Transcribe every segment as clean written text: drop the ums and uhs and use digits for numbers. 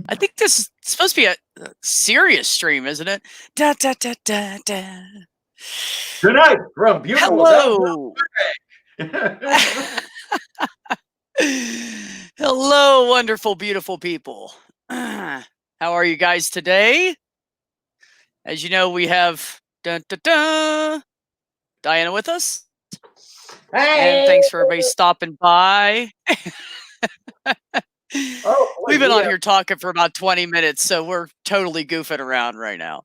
I think this is supposed to be a serious stream, isn't it? Da da da da da. Tonight from beautiful downtown. Hello. Hello, wonderful, beautiful people. How are you guys today? As you know, we have Diana with us. Hey! And thanks for everybody stopping by. Oh, boy, We've been on here talking for about 20 minutes, so we're totally goofing around right now.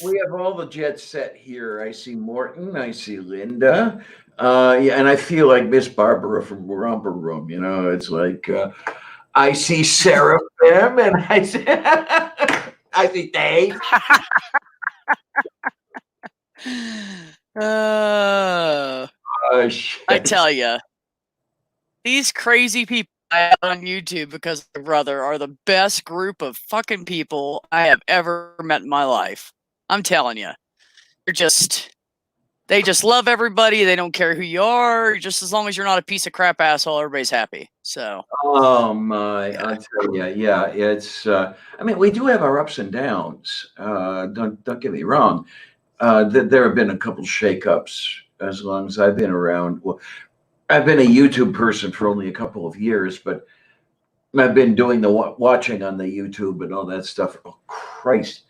We have all the jet set here. I see Morton, I see Linda. Yeah, and I feel like Miss Barbara from Romper Room. You know, it's like I see Seraphim and I see, I see Dave. I tell you, these crazy people on YouTube because of my brother are the best group of fucking people I have ever met in my life. I'm telling you, they just love everybody. They don't care who you are. Just as long as you're not a piece of crap asshole, everybody's happy. So. Oh my! Yeah. I'll tell you, yeah, it's. I mean, we do have our ups and downs. Don't get me wrong. There have been a couple shakeups as long as I've been around. Well, I've been a YouTube person for only a couple of years, but I've been doing the watching on the YouTube and all that stuff. Oh Christ,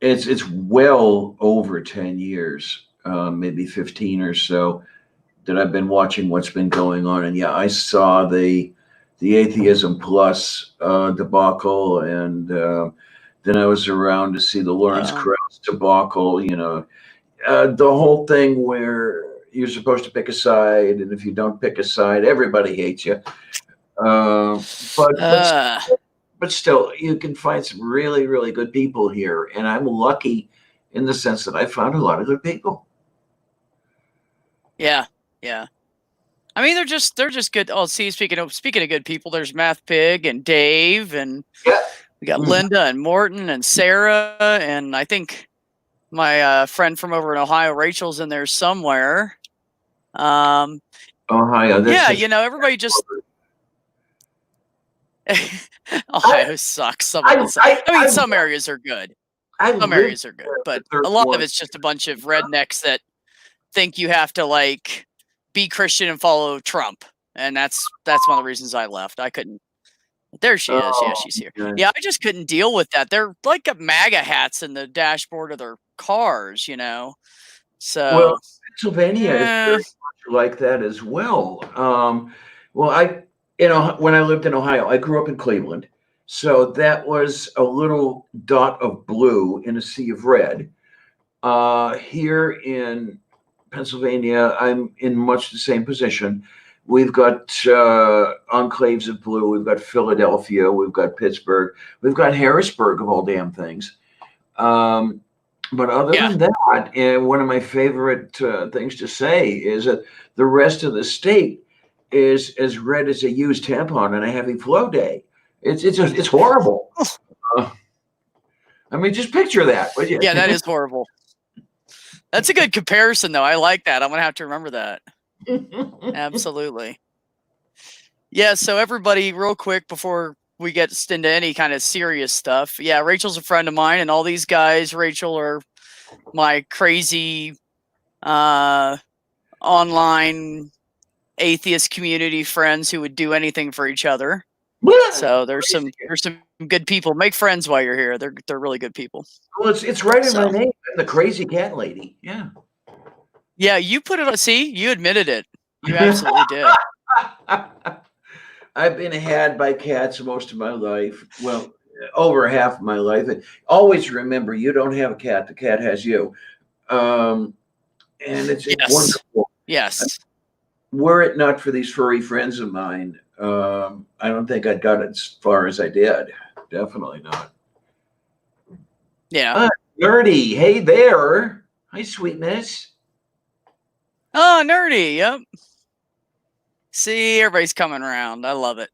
it's well over 10 years, maybe 15 or so that I've been watching what's been going on. And yeah, I saw the Atheism Plus debacle, and then I was around to see the Lawrence Krauss debacle. You know, the whole thing where you're supposed to pick a side, and if you don't pick a side, everybody hates you. But still, you can find some really, really good people here, and I'm lucky in the sense that I found a lot of good people. Yeah, yeah. I mean, they're just good. Oh, see, speaking of good people, there's Math Pig and Dave, and we got Linda and Morton and Sarah, and I think my friend from over in Ohio, Rachel's in there somewhere. Ohio. Yeah, you know, everybody just Ohio sucks. Some of it. I mean, some areas are good. Some areas are good, but a lot of it's just a bunch of rednecks that think you have to like be Christian and follow Trump, and that's one of the reasons I left. I couldn't. There she is. Yeah, she's here. Yeah, I just couldn't deal with that. They're like MAGA hats in the dashboard of their cars, you know. So well, Pennsylvania is very much like that as well. Well, when I lived in Ohio, I grew up in Cleveland, so that was a little dot of blue in a sea of red. Here in Pennsylvania, I'm in much the same position. We've got enclaves of blue. We've got Philadelphia. We've got Pittsburgh. We've got Harrisburg, of all damn things. But other than that, and one of my favorite things to say is that the rest of the state is as red as a used tampon on a heavy flow day. It's horrible. I mean, just picture that, would you? Yeah, that is horrible. That's a good comparison, though. I like that. I'm gonna have to remember that. Absolutely. Yeah. So everybody, real quick before we get into any kind of serious stuff. Yeah, Rachel's a friend of mine, and all these guys, Rachel, are my crazy online atheist community friends who would do anything for each other. So there's some good people. Make friends while you're here. They're really good people. Well, it's right in my name. I'm the crazy cat lady. Yeah. Yeah, you put it on. See, you admitted it. You absolutely did. I've been had by cats most of my life. Well, over half of my life. And always remember, you don't have a cat. The cat has you. And it's wonderful. Yes. Were it not for these furry friends of mine, I don't think I'd got as far as I did. Definitely not. Yeah. Nerdy. Hey there. Hi, sweetness. Oh, Nerdy. Yep. See, everybody's coming around. I love it.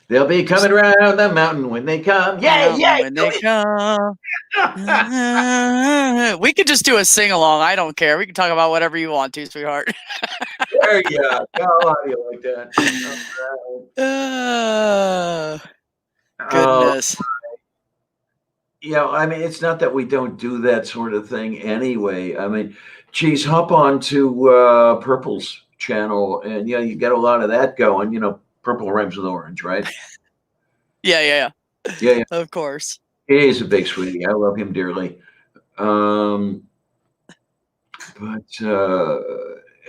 They'll be coming around the mountain when they come. Yeah. When they come. We could just do a sing along. I don't care. We can talk about whatever you want to, sweetheart. There you go. How do you like that? Goodness. Yeah, I mean, it's not that we don't do that sort of thing anyway. I mean, geez, hop on to Purple's channel, and yeah, you get a lot of that going. Purple rhymes with orange, right? Yeah. Yeah. Of course. He's a big sweetie. I love him dearly. And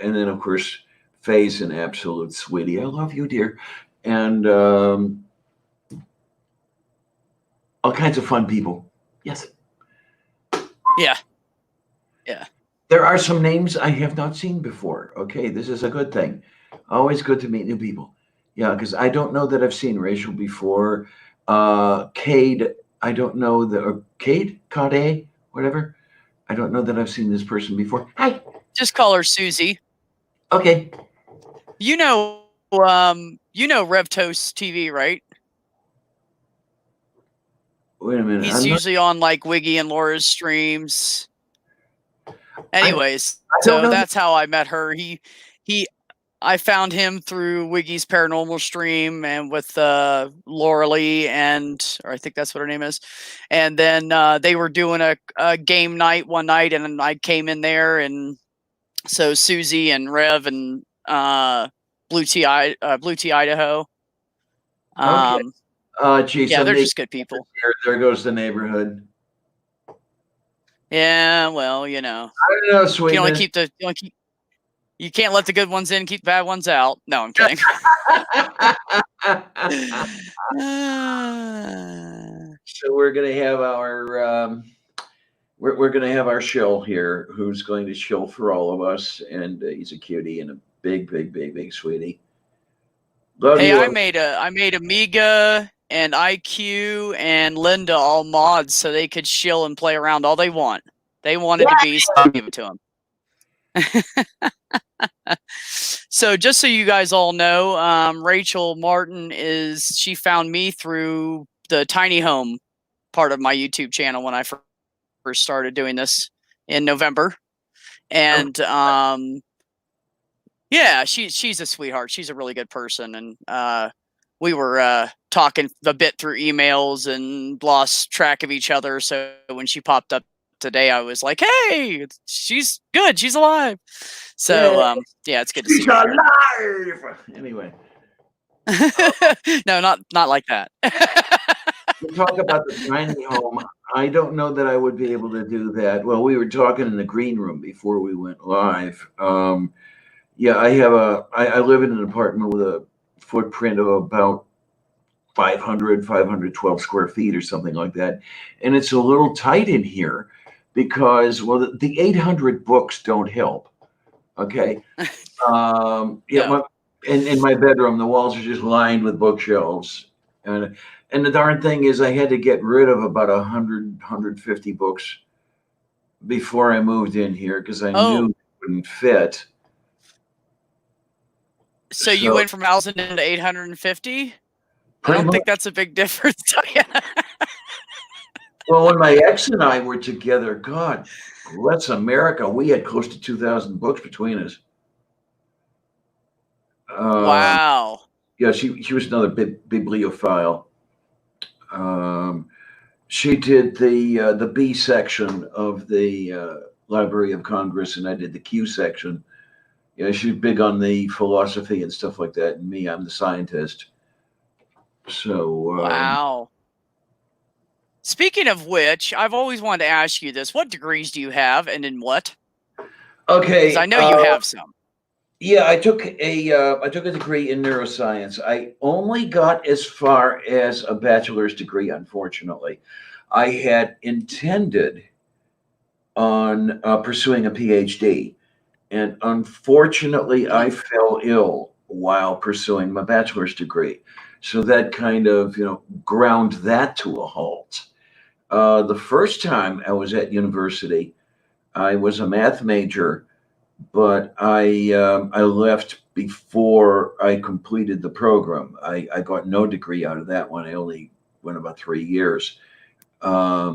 then of course, Faye's an absolute sweetie. I love you, dear. And all kinds of fun people. Yes. Yeah. There are some names I have not seen before. Okay, this is a good thing. Always good to meet new people. Yeah, because I don't know that I've seen Rachel before. Cade, I don't know Cade, whatever. I don't know that I've seen this person before. Hi. Just call her Susie. Okay. You know RevToast TV, right? Wait a minute. He's usually on like Wiggy and Laura's streams. Anyways, so that's how I met her. I found him through Wiggy's paranormal stream and with Laura Lee or I think that's what her name is. And then they were doing a game night one night, and I came in there, and so Susie and Rev and Blue Tea Idaho. Okay. Geez, yeah, they're just good people. There goes the neighborhood. Yeah, well, I don't know, sweetness. You can't let the good ones in, keep the bad ones out. No, I'm kidding. So we're gonna have our shill here, who's going to shill for all of us, and he's a cutie and a big sweetie. Love you. I made Amiga and IQ and Linda all mods so they could shill and play around all they want. They wanted to be, so I give it to them. So just so you guys all know, Rachel Martin she found me through the tiny home part of my YouTube channel when I first started doing this in November. And yeah, she's a sweetheart. She's a really good person. And we were talking a bit through emails and lost track of each other. So when she popped up today, I was like, hey, she's good. She's alive. So yeah, it's good to see her. She's alive. Anyway. No, not like that. We talk about the tiny home. I don't know that I would be able to do that. Well, we were talking in the green room before we went live. Yeah, I live in an apartment with a footprint of about 512 square feet or something like that. And it's a little tight in here because, well, the 800 books don't help. Okay. Yeah. No. In my bedroom, the walls are just lined with bookshelves. And the darn thing is, I had to get rid of about 150 books before I moved in here because I knew it wouldn't fit. So you went from 1,000 to 850? I don't think that's a big difference. Well, when my ex and I were together, God bless America, we had close to 2,000 books between us. Wow. Yeah, she was another bibliophile. She did the B section of the Library of Congress, and I did the Q section. Yeah, she's big on the philosophy and stuff like that. And me, I'm the scientist. So wow. Speaking of which, I've always wanted to ask you this: what degrees do you have, and in what? Okay, because I know you have some. Yeah, I took a degree in neuroscience. I only got as far as a bachelor's degree, unfortunately. I had intended on pursuing a PhD, and unfortunately, I fell ill while pursuing my bachelor's degree. So that kind of, ground that to a halt. The first time I was at university, I was a math major, but I left before I completed the program. I got no degree out of that one. I only went about 3 years. Yeah,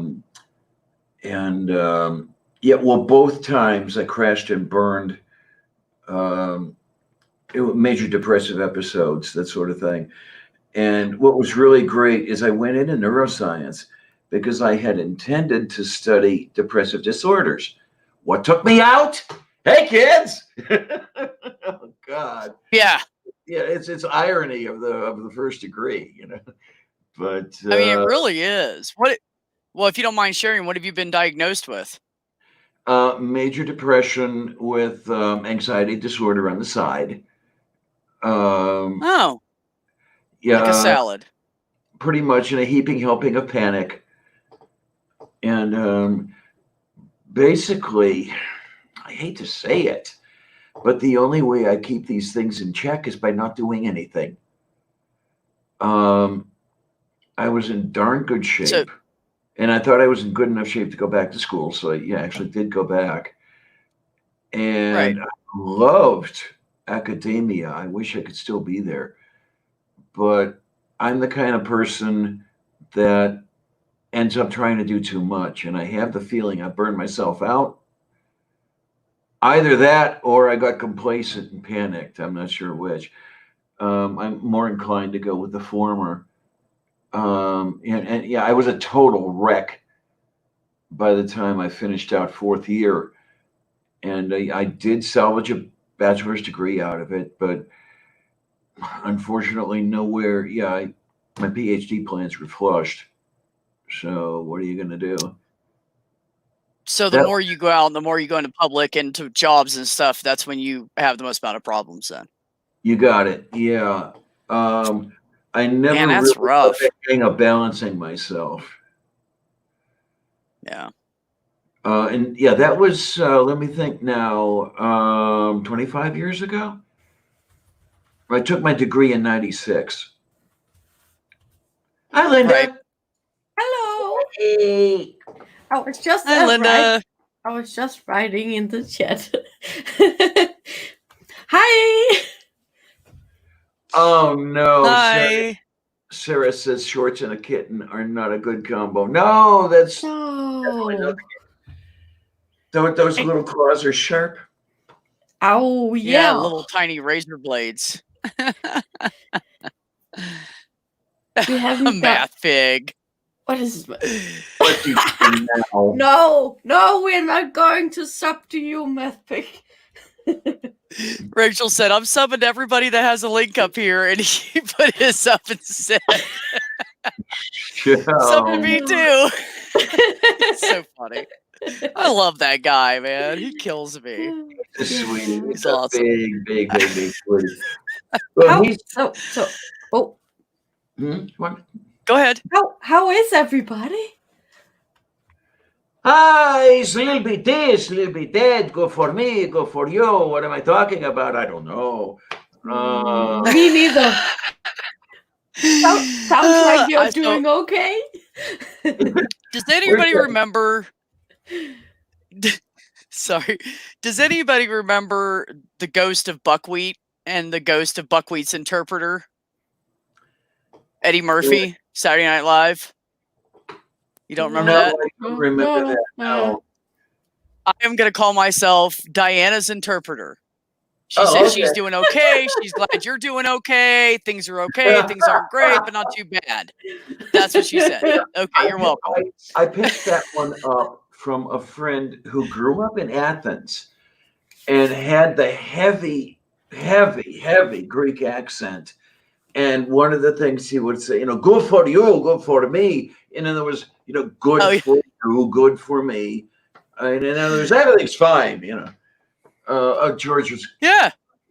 well, both times I crashed and burned. Major depressive episodes, that sort of thing. And what was really great is I went into neuroscience because I had intended to study depressive disorders. What took me out? Hey, kids! Oh God. Yeah. Yeah, it's irony of the first degree, you know. But I mean, it really is. Well, if you don't mind sharing, what have you been diagnosed with? Major depression with anxiety disorder on the side. Oh, like a Yeah, salad. pretty much in a heaping helping of panic. And basically, I hate to say it, but the only way I keep these things in check is by not doing anything. I was in darn good shape. So, and I thought I was in good enough shape to go back to school. So yeah, I actually did go back. And I loved academia. I wish I could still be there. But I'm the kind of person that ends up trying to do too much. And I have the feeling I burned myself out. Either that or I got complacent and panicked. I'm not sure which. I'm more inclined to go with the former. And yeah, I was a total wreck by the time I finished out fourth year. And I did salvage a bachelor's degree out of it, but unfortunately, nowhere. Yeah, my PhD plans were flushed. So what are you going to do? So the more you go out, the more you go into public and to jobs and stuff, that's when you have the most amount of problems then. You got it. Yeah. I never that's really rough. hang of balancing myself. Yeah. And yeah, that was, let me think now, 25 years ago. I took my degree in 96. Hi, Linda. Right. Hello. Hey. I was just Hi, Linda. I was just writing in the chat. Hi. Oh no. Hi. Sarah says shorts and a kitten are not a good combo. No, that's no. Those little claws are sharp. Oh yeah. Little tiny razor blades. We haven't Math pig. What is What do you think now? No, we're not going to sub to you, Math pig. Rachel said, I'm subbing to everybody that has a link up here, and he put his up instead. Sub to me too. It's so funny. I love that guy, man. He kills me. He's sweet. He's awesome. Big sweetie. Well, What? Go ahead. How is everybody? He's a little bit this, a little bit that. Go for me, go for you. What am I talking about? I don't know. Me neither. Sounds like you're doing okay. Does anybody remember? Sorry. Does anybody remember the ghost of Buckwheat and the ghost of Buckwheat's interpreter? Eddie Murphy, Saturday Night Live. You don't remember that? I don't remember that. No. I am going to call myself Diana's interpreter. She said she's doing okay. She's glad you're doing okay. Things are okay. Things aren't great, but not too bad. That's what she said. Okay, you're welcome. I picked that one up from a friend who grew up in Athens and had the heavy Greek accent. And one of the things he would say, good for you, good for me. And then there was, good for you, good for me. And in other words, everything's fine, George was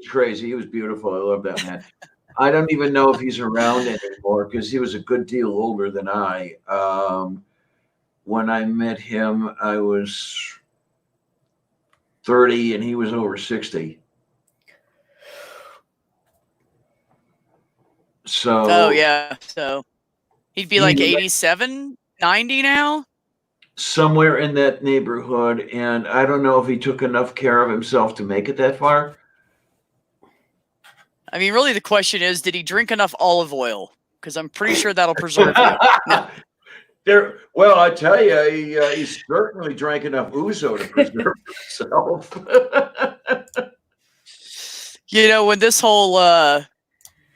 crazy. He was beautiful. I love that man. I don't even know if he's around anymore because he was a good deal older than I. When I met him, I was 30 and he was over 60. So so he'd be like 87, 90 now, somewhere in that neighborhood, and I don't know if he took enough care of himself to make it that far. I mean, really the question is, did he drink enough olive oil? Because I'm pretty sure that'll preserve you. Well, I tell you, he certainly drank enough ouzo to preserve himself. When this whole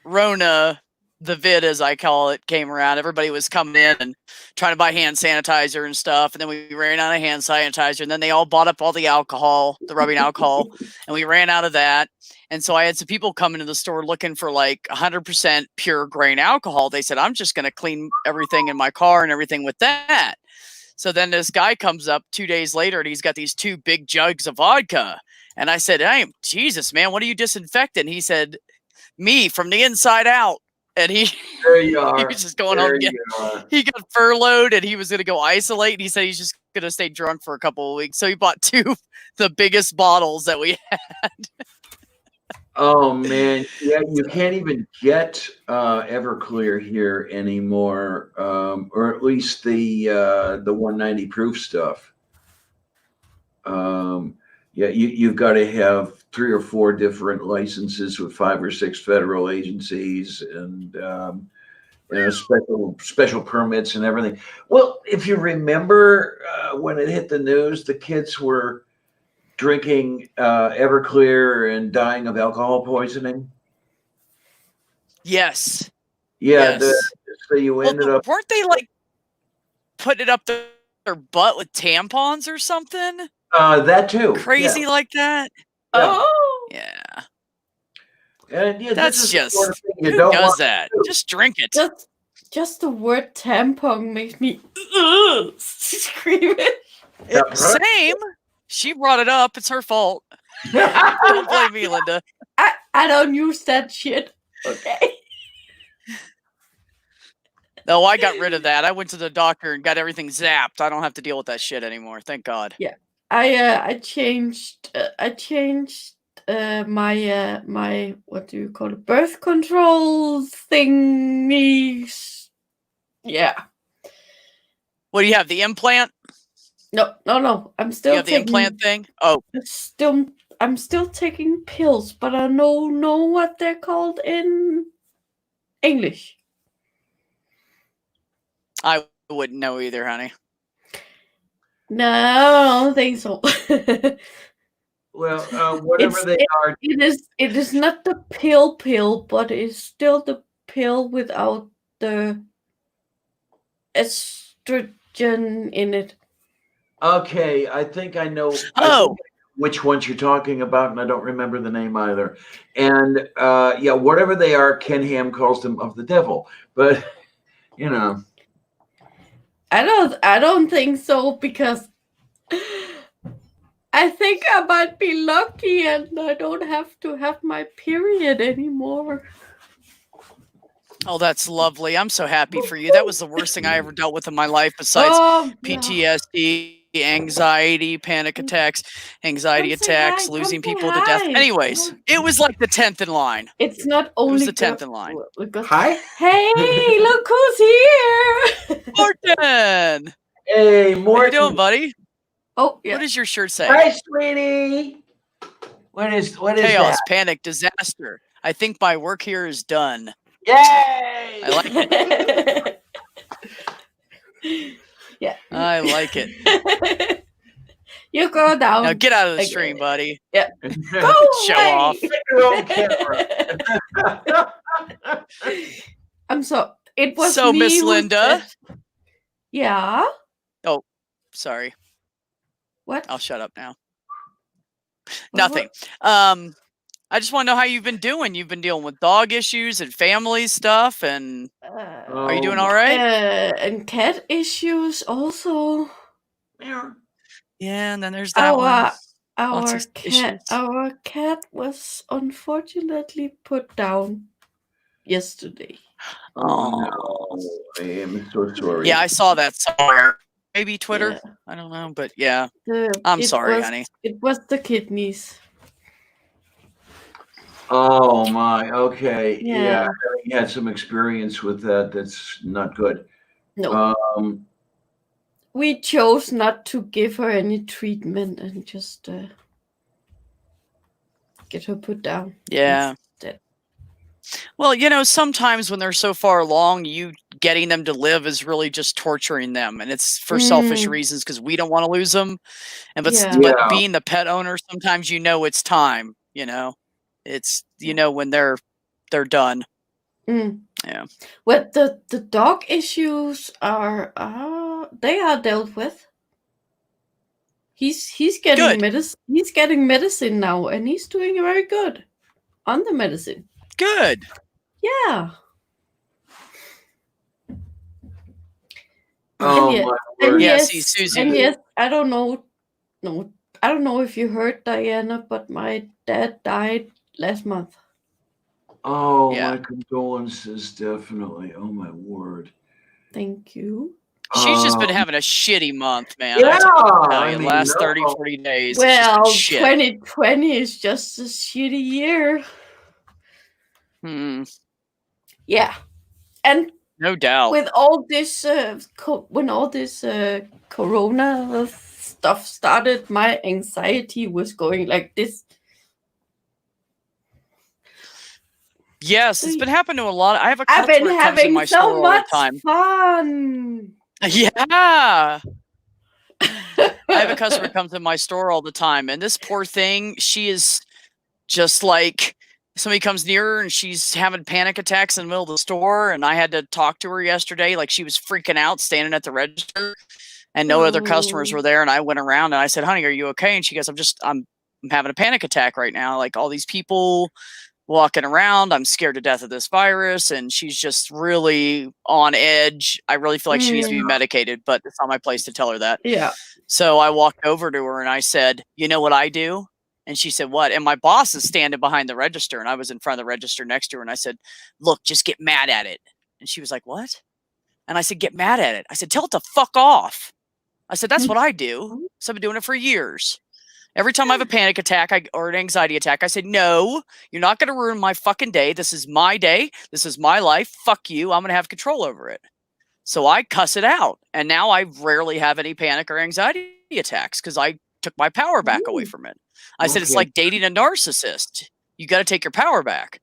Rona the vid, as I call it, came around, everybody was coming in and trying to buy hand sanitizer and stuff. And then we ran out of hand sanitizer. And then they all bought up all the alcohol, the rubbing alcohol. And we ran out of that. And so I had some people come into the store looking for like 100% pure grain alcohol. They said, I'm just going to clean everything in my car and everything with that. So then this guy comes up 2 days later and he's got these 2 big jugs of vodka. And I said, hey, Jesus, man, what are you disinfecting? He said, me from the inside out. And there you are. He was just going home. He got furloughed and he was going to go isolate. And he said he's just going to stay drunk for a couple of weeks. So he bought 2 the biggest bottles that we had. Oh man, yeah, you can't even get Everclear here anymore, or at least the 190 proof stuff. Yeah, you've got to have 3 or 4 different licenses with 5 or 6 federal agencies and special permits and everything. Well, if you remember when it hit the news, the kids were drinking Everclear and dying of alcohol poisoning. Yes. Yeah. Yes. So you ended up. Weren't they like putting it up their butt with tampons or something? That too. Crazy like that. Yeah. Oh. Yeah. And yeah, that's just sort of who does that? Just drink it. Just the word tampon makes me scream it. Same. She brought it up. It's her fault. Don't blame me, Linda. I don't use that shit. Okay. No, I got rid of that. I went to the doctor and got everything zapped. I don't have to deal with that shit anymore. Thank God. Yeah. I changed my what do you call it, birth control thingies. Yeah. What do you have? The implant? No. I'm still. You have the implant thing? Oh. I'm still taking pills, but I don't know what they're called in English. I wouldn't know either, honey. No, I don't think so. Well, whatever they are. It is not the pill, but it's still the pill without the estrogen in it. Okay, I think I know which ones you're talking about, and I don't remember the name either. And yeah, whatever they are, Ken Ham calls them of the devil. But you know, I don't think so, because I think I might be lucky and I don't have to have my period anymore. Oh, that's lovely. I'm so happy for you. That was the worst thing I ever dealt with in my life, besides PTSD, anxiety, panic attacks, losing people to death. Anyways, it was like the 10th in line. It's not only. It was the 10th in line. Hi. Hey, look who's here. Morton. Hey, Morton. How you doing, buddy? Oh, yeah. What does your shirt say? Hi, sweetie. What is chaos, that? panic, disaster. I think my work here is done. Yay! I like it. Yeah. I like it. You go down. Now get out of the stream, buddy. Yeah. Go Show away. off. Your own camera. I'm so. It was so me Miss Linda. Yeah. Oh, sorry. What? I'll shut up now. Nothing. I just want to know how you've been doing. You've been dealing with dog issues and family stuff, and are you doing all right? And cat issues also. Yeah, and then there's that one. Our cat was unfortunately put down yesterday. Oh no! I am so sorry. Yeah, I saw that somewhere. Maybe Twitter. Yeah. I don't know, but yeah. I'm sorry, honey. It was the kidneys. Oh my, okay. Yeah. I had some experience with that. That's not good. No. We chose not to give her any treatment and just get her put down. Yeah. Instead. Well, you know, sometimes when they're so far along, you getting them to live is really just torturing them, and it's for selfish reasons because we don't want to lose them. And but being the pet owner, sometimes you know it's time. You know. It's when they're done. Yeah. Well, the dog issues are they are dealt with. He's getting medicine. He's getting medicine now, and he's doing very good on the medicine. Good. Yeah. Oh my word! Yeah, see, Susie. And yes, I don't know. No, I don't know if you heard, Diana, but my dad died last month. Oh, my condolences, definitely. Oh my word. Thank you. She's just been having a shitty month, man. Yeah, I mean, last 30, 40 days. Well, 2020 is just a shitty year. Yeah, and no doubt, with all this, when all this Corona stuff started, my anxiety was going like this. Yes, it's been happening to a lot. I have a customer I've been that comes in my store all the time. Fun. Yeah. I have a customer that comes in my store all the time, and this poor thing, she is just like, somebody comes near her and she's having panic attacks in the middle of the store, and I had to talk to her yesterday. Like, she was freaking out standing at the register, and no other customers were there, and I went around and I said, honey, are you okay? And she goes, I'm having a panic attack right now. Like, all these people walking around, I'm scared to death of this virus, and she's just really on edge. I really feel like she needs to be medicated, but it's not my place to tell her that. Yeah. So I walked over to her and I said, you know what I do? And she said, what? And my boss is standing behind the register, and I was in front of the register next to her, and I said, look, just get mad at it. And she was like, what? And I said, get mad at it. I said, tell it to fuck off. I said, that's what I do. So I've been doing it for years. Every time I have a panic attack or an anxiety attack, I say, no, you're not going to ruin my fucking day. This is my day. This is my life. Fuck you. I'm going to have control over it. So I cuss it out. And now I rarely have any panic or anxiety attacks because I took my power back away from it. I said, it's like dating a narcissist. You got to take your power back.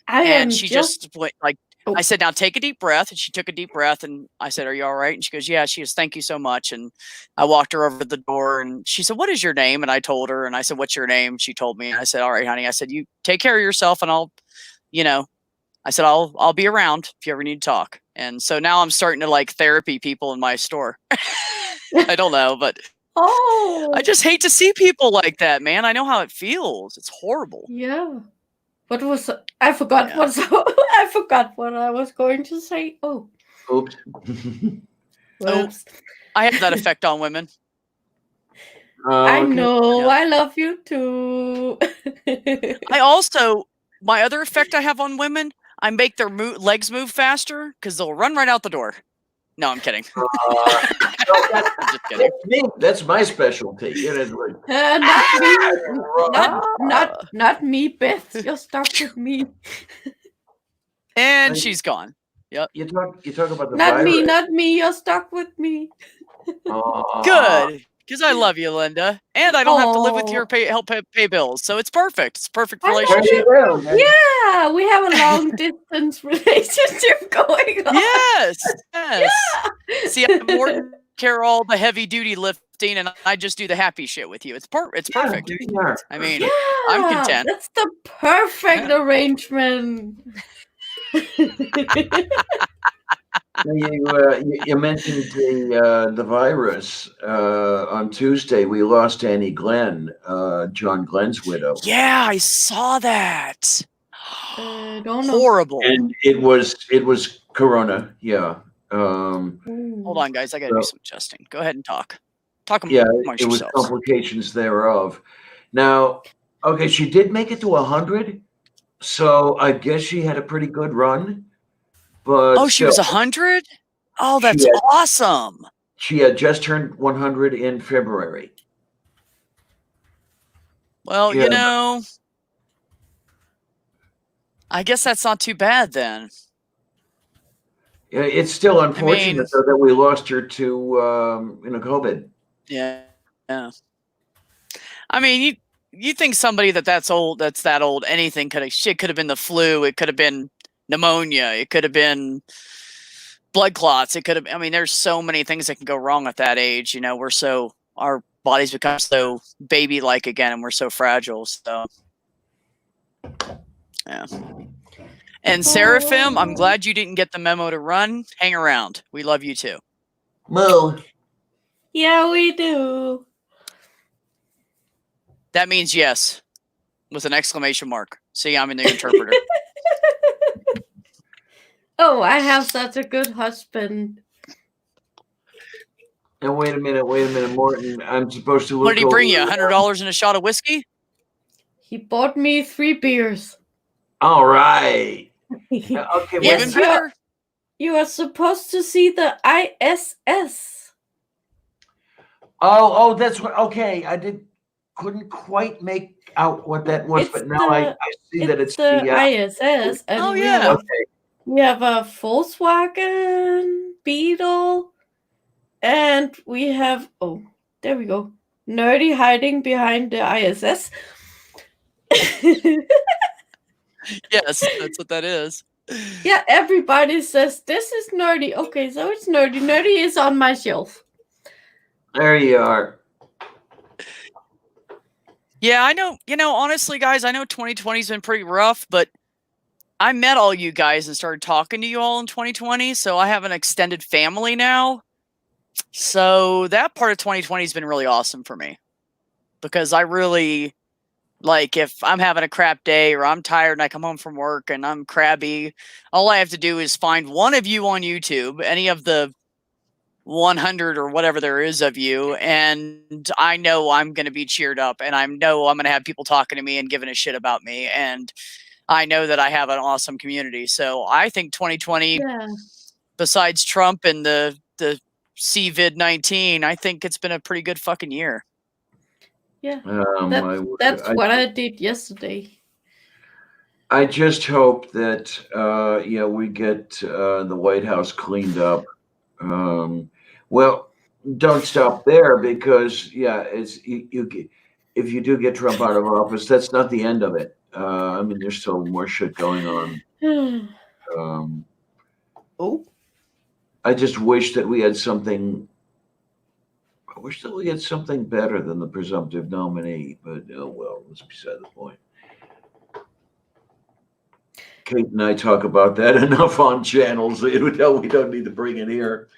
And she just went like, I said, now take a deep breath. And she took a deep breath, and I said, are you all right? And she goes, yeah. She goes, thank you so much. And I walked her over to the door, and she said, what is your name? And I told her, and I said, what's your name? She told me, and I said, all right, honey. I said, you take care of yourself, and I'll, I said, I'll be around if you ever need to talk. And so now I'm starting to like therapy people in my store. I don't know, but I just hate to see people like that, man. I know how it feels. It's horrible. Yeah. What was I forgot I forgot what I was going to say. Oh. Oops. Oops. I have that effect on women. I know. Yeah. I love you too. My other effect I have on women, I make their legs move faster because they'll run right out the door. No, I'm kidding. I'm just kidding. That's my specialty. Not me, Beth. You're stuck with me. And she's gone. Yep. You talk about the virus. Not me. You're stuck with me. Good. Because I love you, Linda. And I don't have to live with you or help pay bills. So it's perfect. It's a perfect relationship. Yeah, we have a long distance relationship going on. Yes. Yeah. See, I'm more care all the heavy duty lifting, and I just do the happy shit with you. It's perfect. I mean, I'm content. That's the perfect arrangement. You mentioned the virus. On Tuesday, we lost Annie Glenn, John Glenn's widow. Yeah, I saw that. Don't know. Horrible. And it was Corona. Yeah. Hold on, guys. I got to do some adjusting. Go ahead and talk. Talk amongst yourselves. It was complications thereof. Now, okay, she did make it to 100, so I guess she had a pretty good run. But she was 100? Oh, that's awesome. She had just turned 100 in February. Well, I guess that's not too bad then. Yeah, it's still unfortunate though that we lost her to COVID. Yeah. I mean, you think somebody that's that old, anything could have been the flu, it could have been pneumonia, it could have been blood clots, it could have, I mean, there's so many things that can go wrong at that age. Our bodies become so baby-like again, and we're so fragile. So yeah. And Seraphim, I'm glad you didn't get the memo to run. Hang around. We love you too. Moo. Yeah, we do. That means yes, with an exclamation mark. See, I'm a new interpreter. Oh, I have such a good husband. And wait a minute, Morton. I'm supposed to look. What did he bring you? $100 and a shot of whiskey? He bought me 3 beers. All right. Okay. Even better. You are supposed to see the ISS. Oh, that's what. Okay, couldn't quite make out what that was, but now I see that it's the ISS. And we have a Volkswagen Beetle, and we have there we go, Nerdy hiding behind the ISS. Yes, that's what that is. Yeah, everybody says this is Nerdy. Okay, so it's Nerdy. Nerdy is on my shelf. There you are. Yeah, I know. Honestly, guys, I know 2020's been pretty rough, but I met all you guys and started talking to you all in 2020, so I have an extended family now. So that part of 2020 has been really awesome for me, because I really, like, if I'm having a crap day or I'm tired and I come home from work and I'm crabby, all I have to do is find one of you on YouTube, any of the 100 or whatever there is of you, and I know I'm going to be cheered up, and I know I'm going to have people talking to me and giving a shit about me, and I know that I have an awesome community. So I think 2020, besides Trump and the COVID-19, I think it's been a pretty good fucking year. Yeah, that's what I did yesterday. I just hope that we get the White House cleaned up. Well, don't stop there, because it's if you do get Trump out of office, that's not the end of it. I mean, there's still more shit going on. I just wish that we had something. I wish that we had something better than the presumptive nominee, but oh well, that's beside the point. Kate and I talk about that enough on channels. We don't need to bring it here.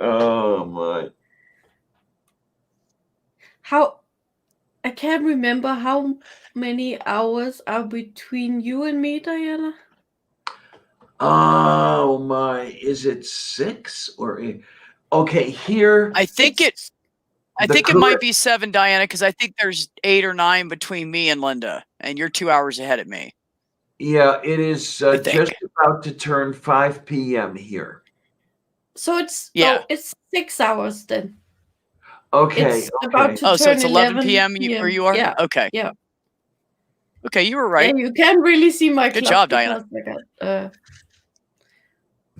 Oh my! I can't remember how many hours are between you and me, Diana. Oh my! Is it 6 or 8? Okay, here. I think it might be 7, Diana, because I think there's 8 or 9 between me and Linda, and you're 2 hours ahead of me. Yeah, it is just about to turn 5 p.m. here. So it's it's 6 hours then. Okay. It's about to turn so it's 11 p.m. where you are? Yeah. Okay. Yeah. Okay, you were right. Yeah, you can't really see my Good job, Diana. I got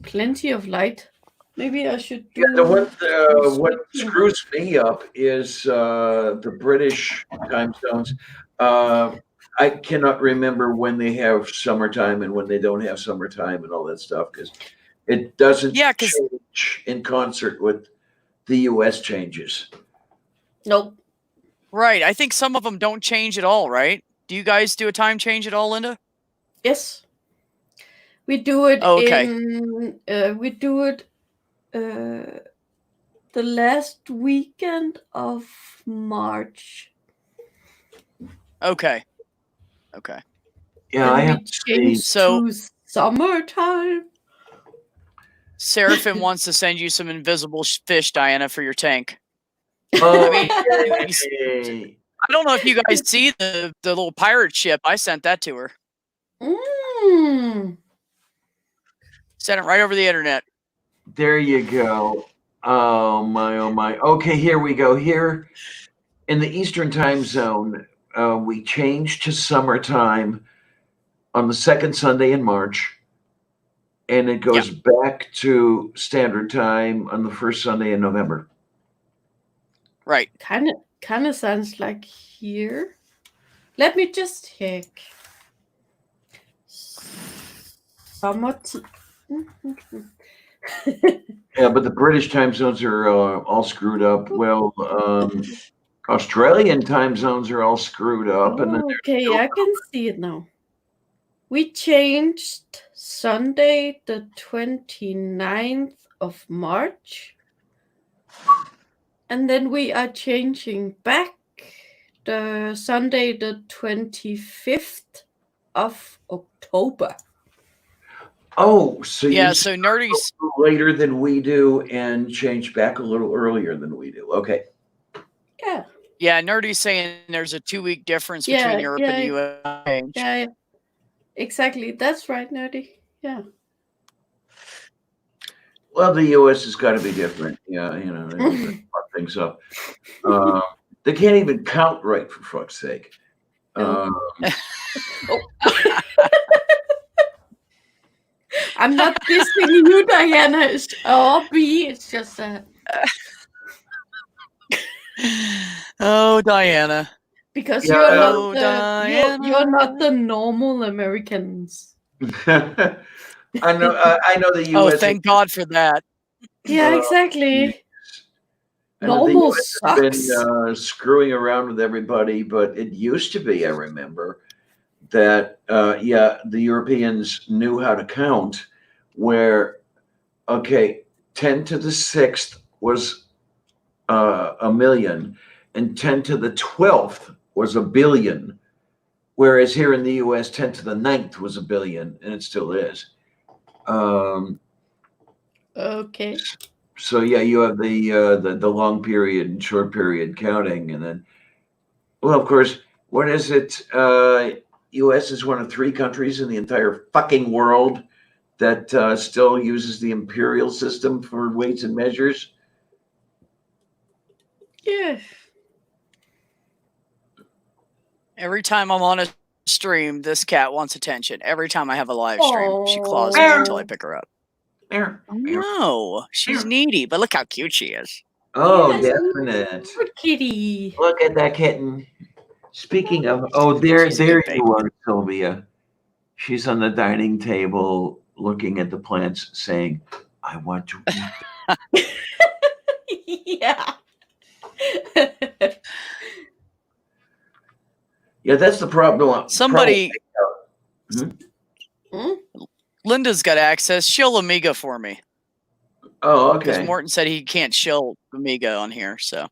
plenty of light. Maybe I should do. Yeah, what screws me up is the British time zones. I cannot remember when they have summertime and when they don't have summertime and all that stuff, because it doesn't change in concert with the U.S. changes. Nope. Right. I think some of them don't change at all, right? Do you guys do a time change at all, Linda? Yes. We do it we do it the last weekend of March. Okay. Yeah, I have to summertime. Seraphim wants to send you some invisible fish, Diana, for your tank. Oh, I don't know if you guys see the little pirate ship. I sent that to her. Sent it right over the internet. There you go. Oh my. Okay, here we go. Here in the Eastern time zone, we changed to summertime on the second Sunday in March, and it goes back to standard time on the first Sunday in November. Right. Kind of sounds like here. Let me just check. Yeah, but the British time zones are all screwed up. Well, Australian time zones are all screwed up. Okay, I can see it now. We changed Sunday the 29th of March. And then we are changing back the Sunday the 25th of October. Oh, so yeah, you so Nerdy's later than we do and change back a little earlier than we do. Okay. Yeah. Yeah, Nerdy's saying there's a 2-week difference between Europe and the US. Yeah, exactly. That's right, Nerdy. Yeah. Well, the U.S. has got to be different. Yeah, you know, they fuck things up. They can't even count right, for fuck's sake. I'm not dissing you, Diana. It's B. It's just Oh, Diana. Because you're not the normal Americans. I know the U.S. Oh, thank God for that. Yeah, exactly. Normal sucks. Been screwing around with everybody, but it used to be, I remember, that the Europeans knew how to count. Where 10 to the 6th was a million, and 10 to the 12th was a billion. Whereas here in the U.S., 10 to the 9th was a billion, and it still is. Okay. So yeah, you have the long period and short period counting, and then, well, of course, what is it? U.S. is one of 3 countries in the entire fucking world that still uses the imperial system for weights and measures. Yeah. Every time I'm on a stream, this cat wants attention. Every time I have a live stream, she claws me until I pick her up. No, she's needy, but look how cute she is. Oh, definite. Good kitty. Look at that kitten. Speaking of, there you are, Sylvia. She's on the dining table looking at the plants saying, I want to eat. Yeah. Yeah, that's the problem. Somebody... Linda's got access. Shill Amiga for me. Oh, okay. Because Morton said he can't shill Amiga on here, so.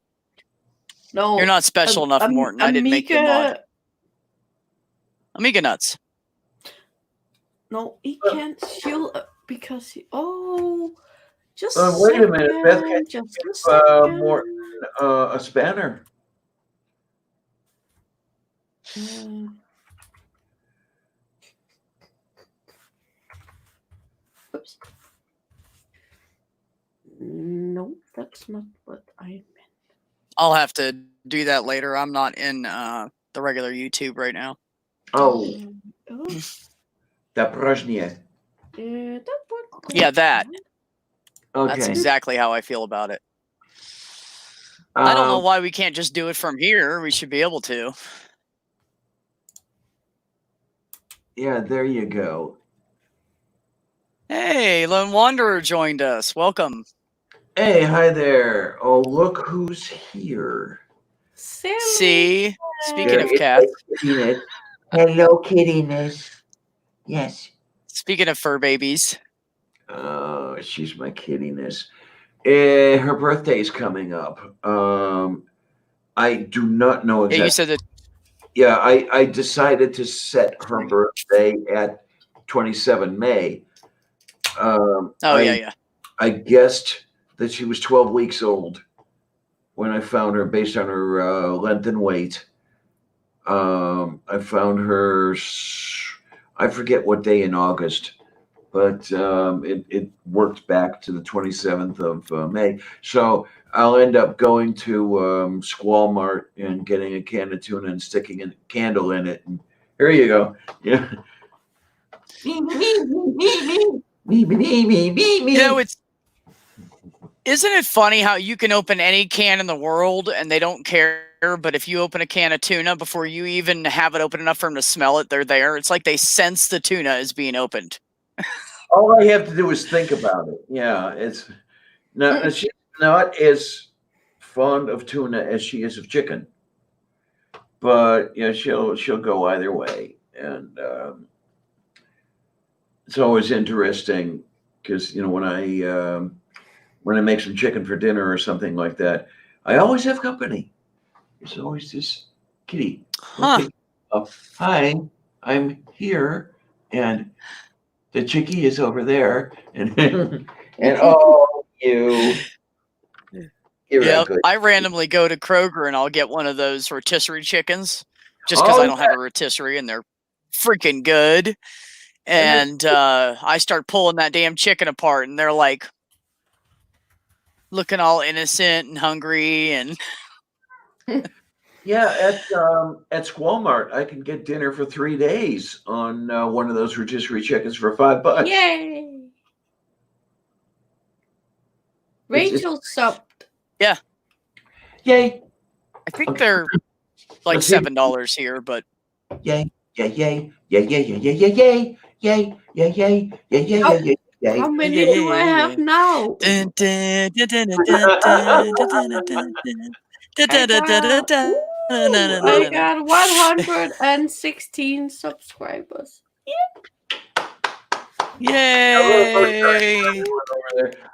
No. You're not special enough, Morton. I didn't make you mod. Amiga nuts. No, he can't shill because he... just wait a minute. Beth can give Morton a spanner. Oops. No, that's not what I meant. I'll have to do that later. I'm not in the regular YouTube right now. Oh. That yeah, that. Okay. That's exactly how I feel about it. I don't know why we can't just do it from here. We should be able to. Yeah, there you go. Hey, Lone Wanderer joined us. Welcome. Hey, hi there. Oh, look who's here. See? Speaking of cats. Hello, kittiness. Yes. Speaking of fur babies. Oh, she's my kittiness. Her birthday's coming up. I do not know exactly. Yeah, you said that. Yeah, I decided to set her birthday at 27 May. I guessed that she was 12 weeks old when I found her based on her length and weight. I found her, I forget what day in August, but it worked back to the 27th of May. So I'll end up going to Squall Mart and getting a can of tuna and sticking a candle in it. And here you go. Yeah. Isn't it funny how you can open any can in the world and they don't care, but if you open a can of tuna before you even have it open enough for them to smell it, they're there. It's like they sense the tuna is being opened. All I have to do is think about it. Yeah, it's she's not as fond of tuna as she is of chicken, but yeah, she'll go either way. And it's always interesting because when I make some chicken for dinner or something like that, I always have company. There's always this kitty. Huh. Hi, I'm here, and the chickie is over there, and oh, you're good. I randomly go to Kroger and I'll get one of those rotisserie chickens, just because I don't have a rotisserie and they're freaking good. And I start pulling that damn chicken apart, and they're like looking all innocent and hungry and. Yeah, at Walmart, I can get dinner for 3 days on one of those rotisserie chickens for $5. Yay! Rachel subbed. Yeah. Yay! I think they're like $7 here, but. Yay! Yay! Yay! Yay! Yay! Yay! Yay! Yay! Yay! Yay! Yay! Yay! Yay! Yay! How many do I have now? I got 116 subscribers. Yay!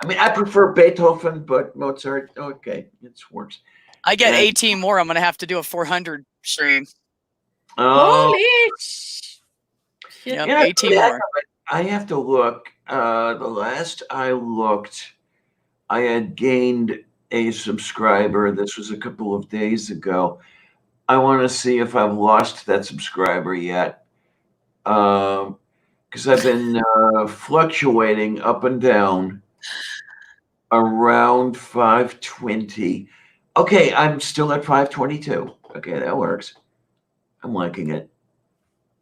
I mean, I prefer Beethoven, but Mozart, okay, it works. I get 18 more. I'm going to have to do a 400 stream. Oh. Holy shit. Yep, 18 more. I have to look. The last I looked, I had gained a subscriber. This was a couple of days ago. I want to see if I've lost that subscriber yet. Because I've been fluctuating up and down around 520. Okay, I'm still at 522. Okay, that works. I'm liking it.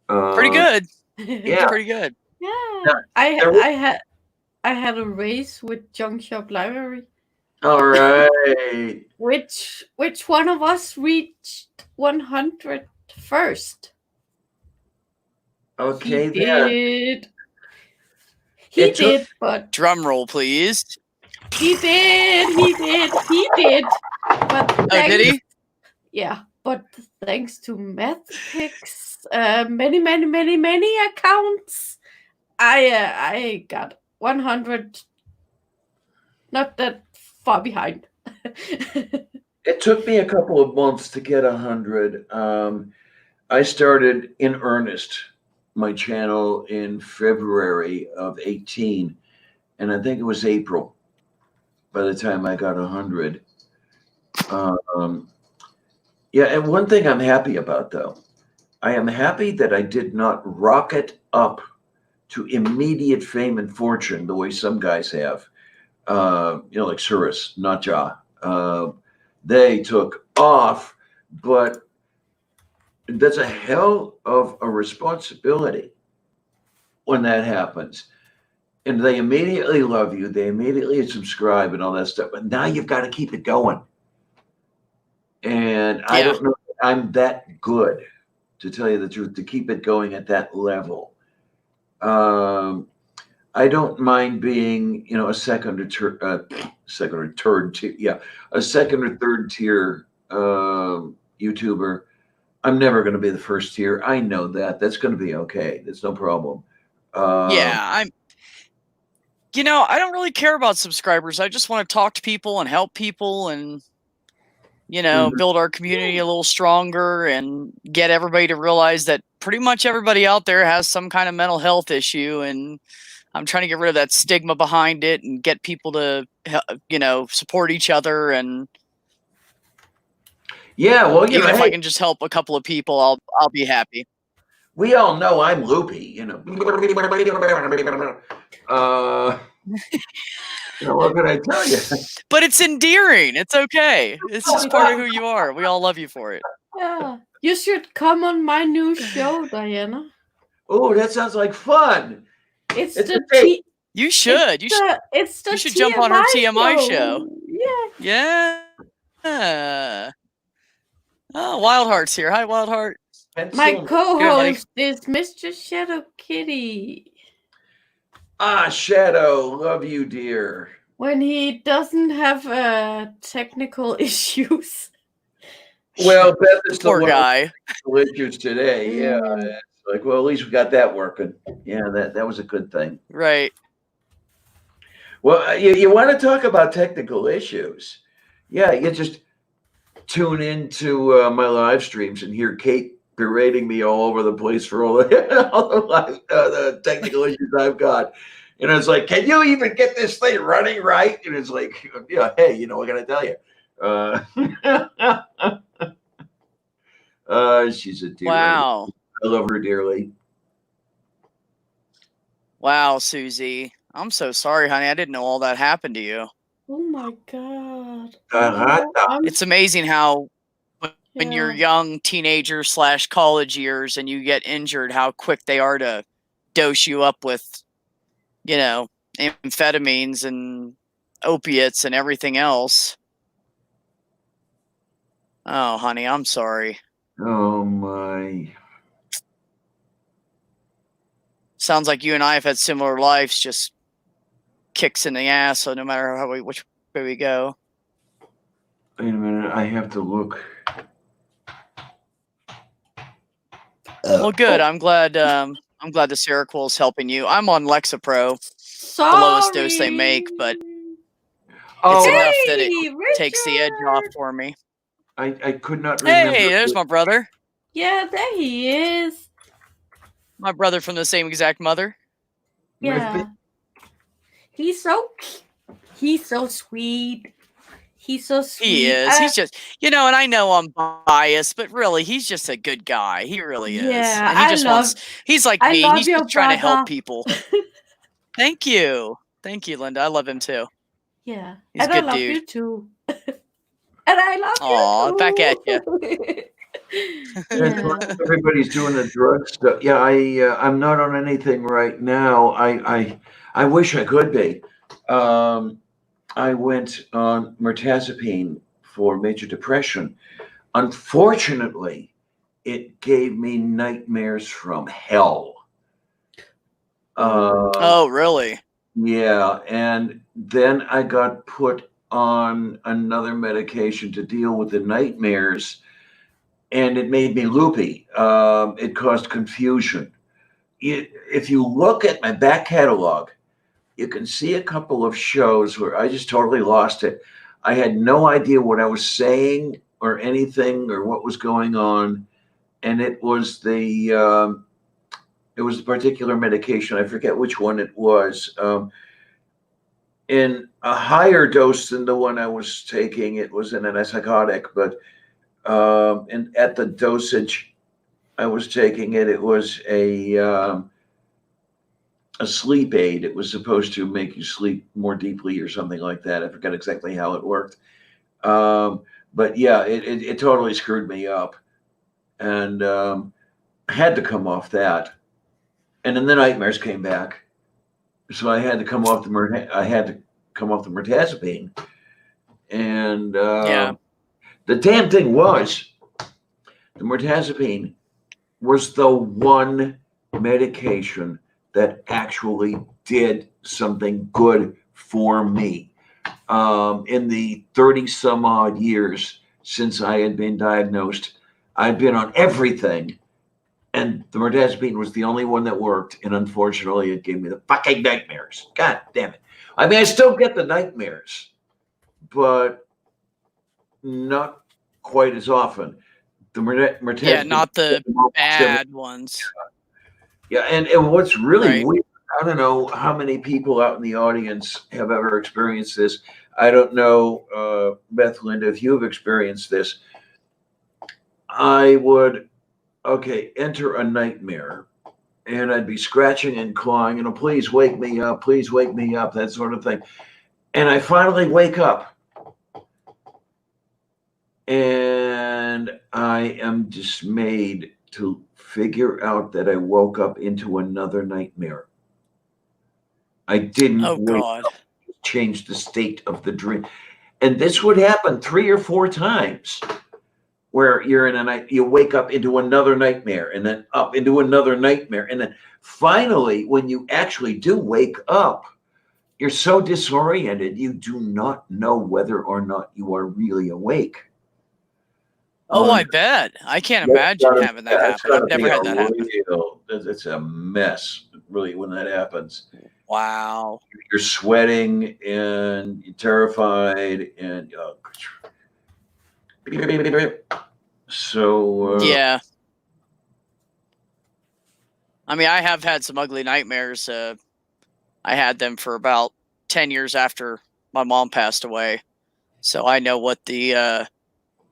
Pretty good. Yeah, pretty good. Yeah, I had a race with Junk Shop Library. All right. Which one of us reached 100 first? Okay, He did, but drum roll, please. He did. But did he? Yeah, but thanks to MathPix, many accounts, I got 100. Not that far behind. It took me a couple of months to get 100. I started in earnest my channel in February of 18, and I think it was April by the time I got 100. Yeah, and one thing I'm happy about, though, I am happy that I did not rocket up to immediate fame and fortune the way some guys have. Like Surus, Natja. They took off, but that's a hell of a responsibility when that happens. And they immediately love you. They immediately subscribe and all that stuff. But now you've got to keep it going. And I don't know if I'm that good, to tell you the truth, to keep it going at that level. I don't mind being, a second or third tier YouTuber. I'm never going to be the first tier. I know that. That's going to be okay. There's no problem. I don't really care about subscribers. I just want to talk to people and help people and, build our community a little stronger and get everybody to realize that pretty much everybody out there has some kind of mental health issue. And I'm trying to get rid of that stigma behind it and get people to, support each other. And well, even if I can just help a couple of people, I'll be happy. We all know I'm loopy, what can I tell you? But it's endearing. It's okay. It's just part of who you are. We all love you for it. Yeah. You should come on my new show, Diana. Oh, that sounds like fun. You should. You should jump on her TMI show. Yeah. Yeah. Oh, Wildheart's here. Hi, Wildheart. My co-host is Mr. Shadow Kitty. Shadow, love you, dear. When he doesn't have technical issues. Well, Beth is poor guy. Issues today. Yeah, Like, well, at least we got that working. Yeah, that was a good thing. Right. Well, you want to talk about technical issues? Yeah, you just tune into my live streams and hear Kate berating me all over the place for all the technical issues I've got. And it's like, can you even get this thing running right? And it's like, yeah, hey, what can I tell you? She's a dear lady. I love her dearly. Wow, Susie. I'm so sorry, honey. I didn't know all that happened to you. Oh my God. It's amazing how when you're young teenager / college years and you get injured, how quick they are to dose you up with, amphetamines and opiates and everything else. Oh, honey, I'm sorry. Oh my. Sounds like you and I have had similar lives, just kicks in the ass. So no matter which way we go. Wait a minute, I have to look. Well, good. I'm glad the Seroquel is helping you. I'm on Lexapro, the lowest dose they make, but it's enough that it takes the edge off for me. I could not remember. Hey, there's my brother. Yeah, there he is. My brother from the same exact mother. Yeah. He's so sweet. He's so sweet. He is. He's just, and I know I'm biased, but really, he's just a good guy. He really is. Yeah, and he just wants. He's like me. He's just trying to help people. Thank you, Linda. I love him too. Yeah, he's and a good I love dude. you too. And I love you too. Back at you. Yeah. Everybody's doing the drug stuff. Yeah, I'm not on anything right now. I wish I could be. I went on mirtazapine for major depression. Unfortunately, it gave me nightmares from hell. Oh, really? Yeah, and then I got put on another medication to deal with the nightmares, and it made me loopy. It caused confusion. If you look at my back catalog, you can see a couple of shows where I just totally lost it. I had no idea what I was saying or anything or what was going on, and it was the particular medication. I forget which one it was. In a higher dose than the one I was taking, it was an antipsychotic, but and at the dosage I was taking it, it was a sleep aid. It was supposed to make you sleep more deeply or something like that. I forgot exactly how it worked. But yeah, it totally screwed me up, and I had to come off that. And then the nightmares came back, so I had to come off the mirtazapine. And the damn thing was, the mirtazapine was the one medication that actually did something good for me. In the 30 some odd years since I had been diagnosed, I'd been on everything, and the mirtazapine was the only one that worked. And unfortunately, it gave me the fucking nightmares. God damn it. I mean, I still get the nightmares, but not quite as often. The mirtazapine. Yeah, not the bad ones. Yeah, and what's really weird, I don't know how many people out in the audience have ever experienced this. I don't know, Beth, Linda, if you've experienced this. I would, enter a nightmare, and I'd be scratching and clawing, please wake me up, that sort of thing. And I finally wake up, and I am dismayed to figure out that I woke up into another nightmare. I didn't wake up, change the state of the dream. And this would happen 3 or 4 times, where you're in a night, you wake up into another nightmare, and then up into another nightmare. And then finally, when you actually do wake up, you're so disoriented, you do not know whether or not you are really awake. Oh, I bet. I can't imagine having that happen. I've never had that happen. It's a mess, really, when that happens. Wow. You're sweating and you're terrified and so yeah. I mean, I have had some ugly nightmares. I had them for about 10 years after my mom passed away. So I know what the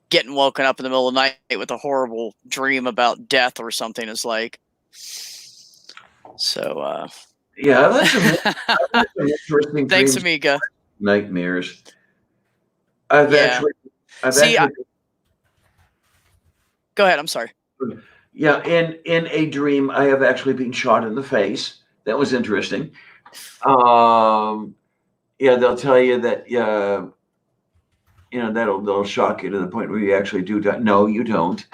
getting woken up in the middle of the night with a horrible dream about death or something is like. So yeah, that's some interesting Thanks, dreams, Amiga. nightmares. I've actually Go ahead, I'm sorry. Yeah, in a dream, I have actually been shot in the face. That was interesting. Yeah, they'll tell you that, they'll shock you to the point where you actually do die. No, you don't.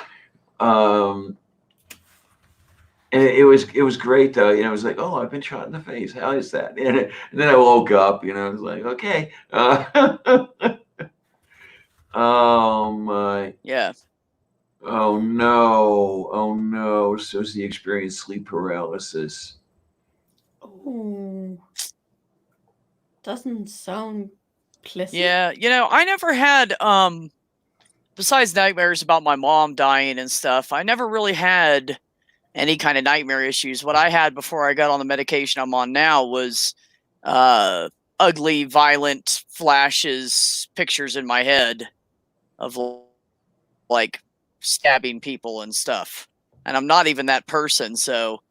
And it was great though. It was like, oh, I've been shot in the face. How is that? And then I woke up. I was like, okay. Oh my. Yeah. Oh no. Oh no. So she experienced sleep paralysis. Oh, doesn't sound pleasant. Yeah, I never had besides nightmares about my mom dying and stuff, I never really had any kind of nightmare issues. What I had before I got on the medication I'm on now was ugly, violent flashes, pictures in my head of like stabbing people and stuff. And I'm not even that person, so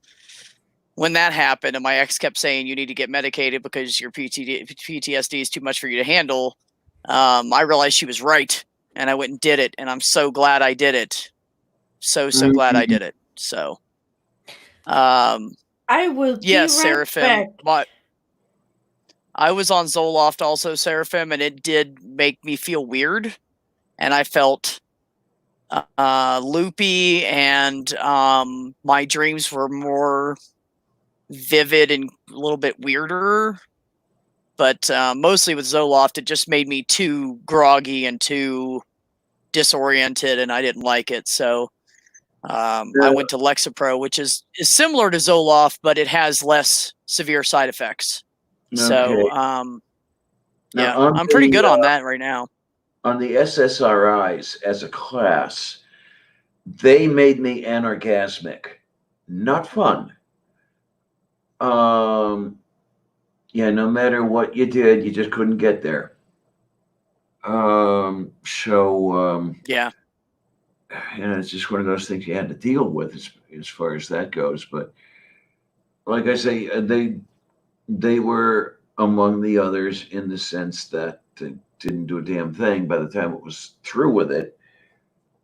when that happened and my ex kept saying you need to get medicated because your PTSD is too much for you to handle, I realized she was right, and I went and did it, and I'm so glad I did it. So glad I did it. So, I will be right Seraphim. back. I was on Zoloft also, Seraphim, and it did make me feel weird, and I felt loopy, and my dreams were more vivid and a little bit weirder. But mostly with Zoloft, it just made me too groggy and too disoriented, and I didn't like it. So I went to Lexapro, which is similar to Zoloft, but it has less severe side effects. Okay. So I'm pretty good on that right now. On the SSRIs as a class, they made me anorgasmic. Not fun. Yeah, no matter what you did, you just couldn't get there. Yeah, it's just one of those things you had to deal with as far as that goes. But like I say, they were among the others in the sense that they didn't do a damn thing. By the time it was through with it,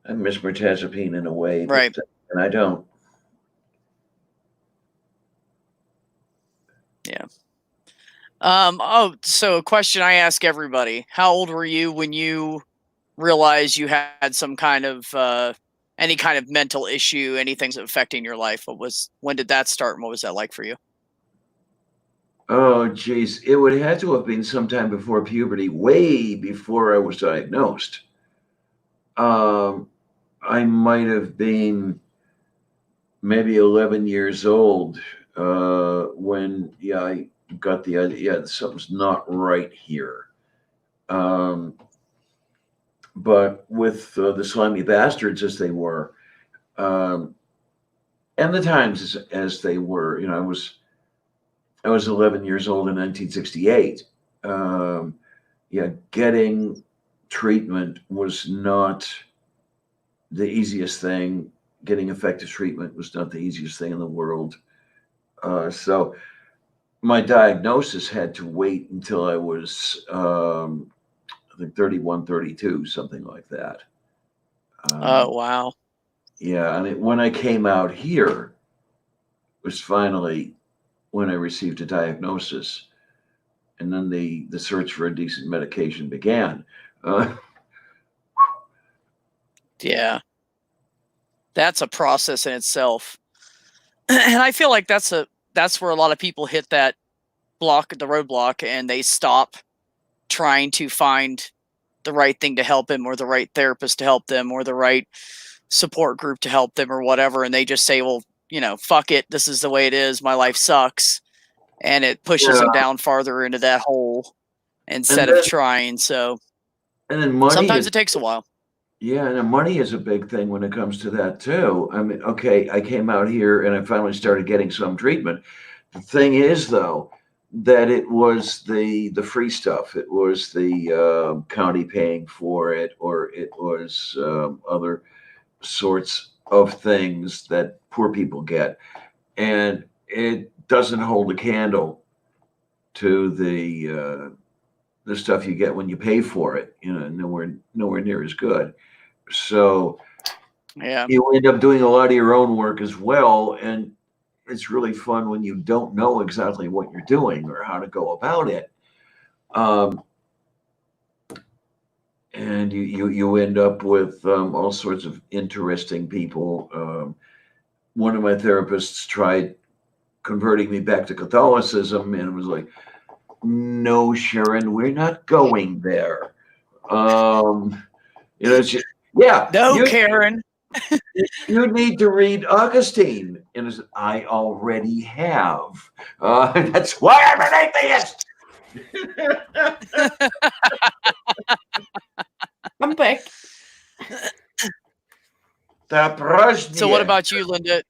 I miss mirtazapine in a way, right? And I don't. Yeah. So a question I ask everybody: how old were you when you realized you had some kind of any kind of mental issue, anything affecting your life? When did that start, and what was that like for you? Oh, geez. It would have to have been sometime before puberty, way before I was diagnosed. I might have been maybe 11 years old when, I got the idea, something's not right here. But with the slimy bastards as they were, and the times as they were, I was 11 years old in 1968. Getting treatment was not the easiest thing. Getting effective treatment was not the easiest thing in the world. So my diagnosis had to wait until I was, I think 31, 32, something like that. Oh, wow. Yeah. I mean, when I came out here, was finally when I received a diagnosis, and then the search for a decent medication began. Yeah, that's a process in itself, and I feel like that's where a lot of people hit the roadblock, and they stop trying to find the right thing to help him, or the right therapist to help them, or the right support group to help them, or whatever. And they just say, well, fuck it. This is the way it is. My life sucks. And it pushes them down farther into that hole instead of trying. So, and then money sometimes it takes a while. Yeah, and money is a big thing when it comes to that too. I mean, okay, I came out here and I finally started getting some treatment. The thing is, though, that it was the free stuff. It was the county paying for it, or it was other sorts of things that poor people get, and it doesn't hold a candle to the stuff you get when you pay for it. Nowhere near as good. So yeah, you end up doing a lot of your own work as well, and it's really fun when you don't know exactly what you're doing or how to go about it. And you end up with all sorts of interesting people. One of my therapists tried converting me back to Catholicism, and it was like, no, Sharon, we're not going there. It's just, yeah. No, Karen. You need to read Augustine. And I already have. That's why I'm an atheist. I'm back. So what about you, Linda?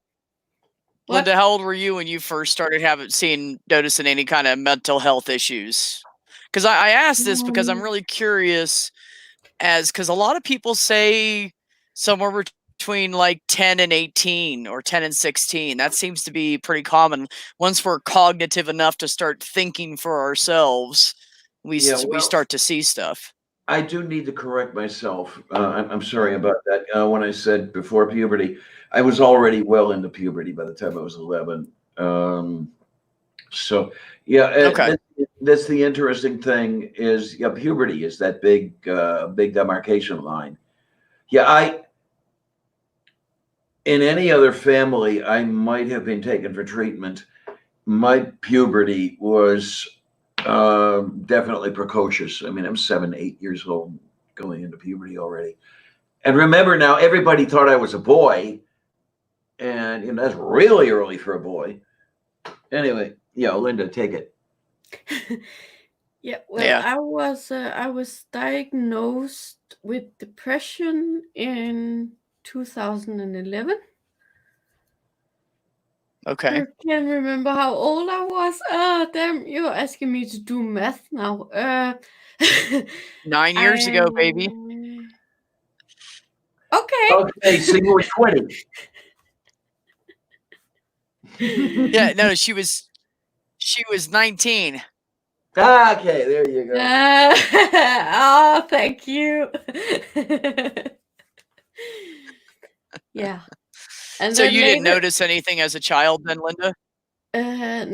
What? Linda, how old were you when you first started noticing any kind of mental health issues? Because I asked this because I'm really curious, because a lot of people say somewhere between like 10 and 18 or 10 and 16. That seems to be pretty common. Once we're cognitive enough to start thinking for ourselves, we start to see stuff. I do need to correct myself. I'm sorry about that. When I said before puberty, I was already well into puberty by the time I was 11. So yeah, okay. That's the interesting thing is, puberty is that big demarcation line. Yeah, in any other family, I might have been taken for treatment. My puberty was definitely precocious. I mean, I'm 7, 8 years old going into puberty already. And remember now, everybody thought I was a boy. And that's really early for a boy. Anyway, Linda, take it. Yeah, well, I was diagnosed with depression in 2011. Okay. I can't remember how old I was. Damn, you're asking me to do math now. 9 years ago, baby. Okay. So you were 20. Yeah, no, she was 19. Okay, there you go. Oh, thank you. Yeah. And so you didn't notice anything as a child then, Linda? I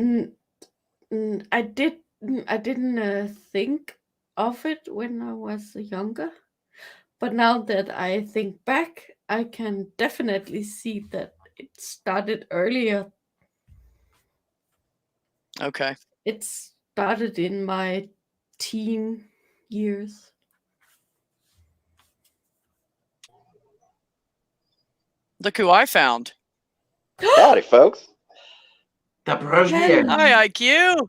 didn't think of it when I was younger. But now that I think back, I can definitely see that it started earlier. Okay. It started in my teen years. Look who I found. Howdy, folks. The president. Hi, IQ.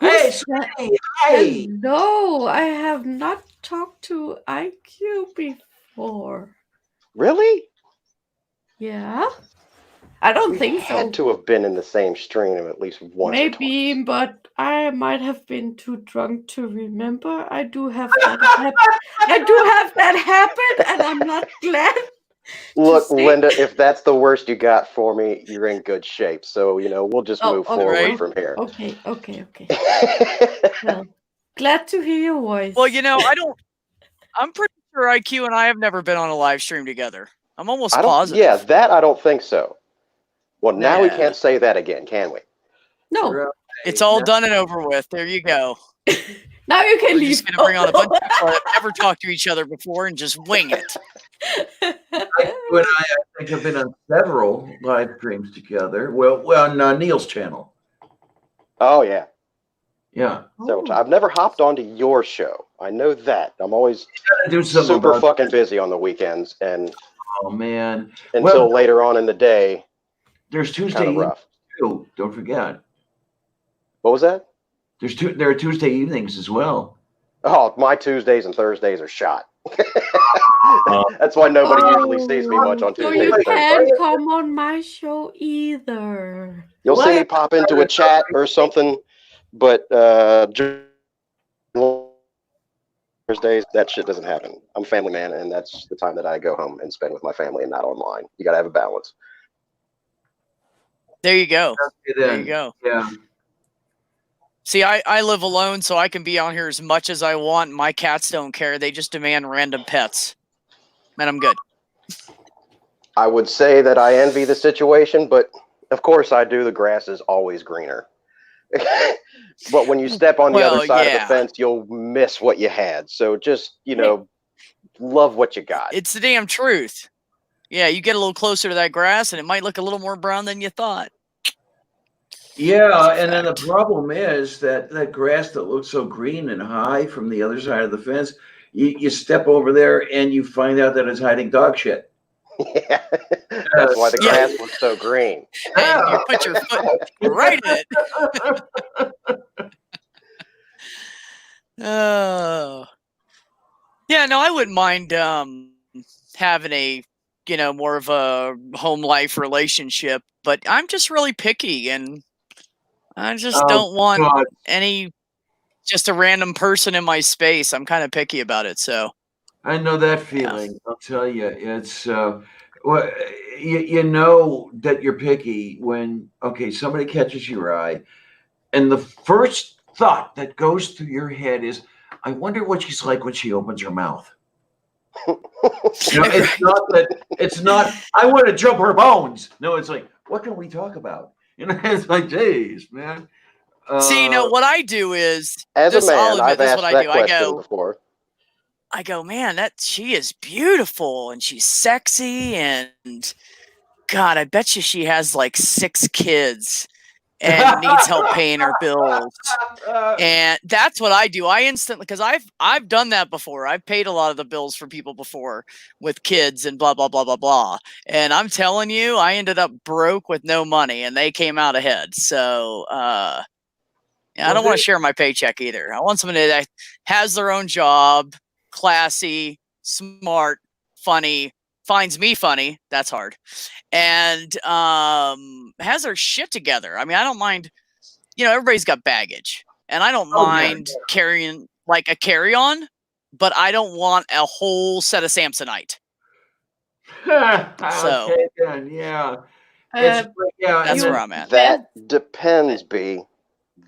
Hey, Sweetie. Hey. No, I have not talked to IQ before. Really? Yeah. I don't think so. Had to have been in the same stream at least once. Maybe, but I might have been too drunk to remember. I do have that habit, and I'm not glad. Look, Linda, if that's the worst you got for me, you're in good shape. So, we'll just move forward from here. Okay. Well, glad to hear your voice. Well, I'm pretty sure IQ and I have never been on a live stream together. I'm almost positive. Yeah, that I don't think so. Well, now we can't say that again, can we? No. Right. It's all done and over with. There you go. Now you can We're leave. just going to bring on a bunch of people that have never talked to each other before and just wing it. I think have been on several live streams together. Well, on Neil's channel. Oh, yeah. Yeah. So I've never hopped onto your show. I know that. I'm always super fucking busy on the weekends, and oh man, until later on in the day. There's Tuesday rough. Too. Don't forget. What was that? There are Tuesday evenings as well. Oh, my Tuesdays and Thursdays are shot. That's why nobody usually sees me much on Tuesdays and Thursdays. So you can't come on my show either. You'll see me pop into a chat or something, but Thursdays, that shit doesn't happen. I'm a family man, and that's the time that I go home and spend with my family and not online. You got to have a balance. There you go. There you go. Yeah. See, I live alone, so I can be on here as much as I want. My cats don't care. They just demand random pets. And I'm good. I would say that I envy the situation, but of course I do. The grass is always greener. But when you step on the other side of the fence, you'll miss what you had. So just, love what you got. It's the damn truth. Yeah, you get a little closer to that grass, and it might look a little more brown than you thought. Yeah, and then the problem is that grass that looks so green and high from the other side of the fence, you step over there and you find out that it's hiding dog shit. Yeah, that's why the grass was so green. And you put your foot right in it. Oh. Yeah, no, I wouldn't mind having a, more of a home life relationship, but I'm just really picky, and I just don't want just a random person in my space. I'm kind of picky about it, so. I know that feeling. Yeah. I'll tell you, it's well, you know that you're picky when somebody catches your eye, and the first thought that goes through your head is, I wonder what she's like when she opens her mouth. It's not I want to jump her bones. No, it's like, what can we talk about? It's like, geez, man. See, what I do is, as a man, I've asked that question before. I go, man, she is beautiful and she's sexy, and God, I bet you she has like 6 kids and needs help paying her bills. And that's what I do. I instantly, because I've done that before. I've paid a lot of the bills for people before with kids and blah, blah, blah, blah, blah. And I'm telling you, I ended up broke with no money, and they came out ahead. So, I don't want to share my paycheck either. I want somebody that has their own job, classy, smart, funny, finds me funny. That's hard. And has their shit together. I mean, I don't mind, everybody's got baggage, and I don't mind carrying like a carry-on, but I don't want a whole set of Samsonite. So, okay, then, yeah. That's where I'm at. That depends, B.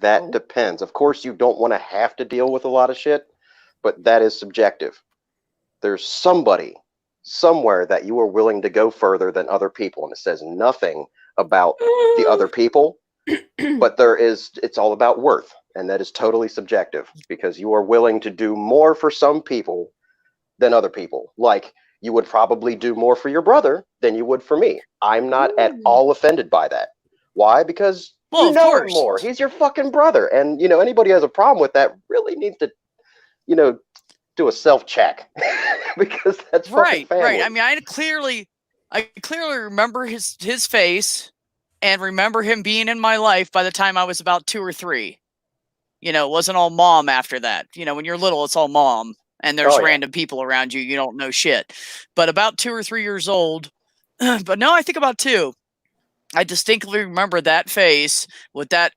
That depends. Of course, you don't want to have to deal with a lot of shit, but that is subjective. There's somebody somewhere that you are willing to go further than other people, and it says nothing about the other people, but it's all about worth, and that is totally subjective, because you are willing to do more for some people than other people. Like, you would probably do more for your brother than you would for me. I'm not at all offended by that. Why? Because you know him more. He's your fucking brother. And, anybody who has a problem with that really needs to, do a self-check. Because that's fucking family. Right. I mean, I clearly remember his face and remember him being in my life by the time I was about 2 or 3. It wasn't all mom after that. When you're little, it's all mom, and there's random people around you. You don't know shit. But about 2 or 3 years old, but no, I think about 2. I distinctly remember that face with that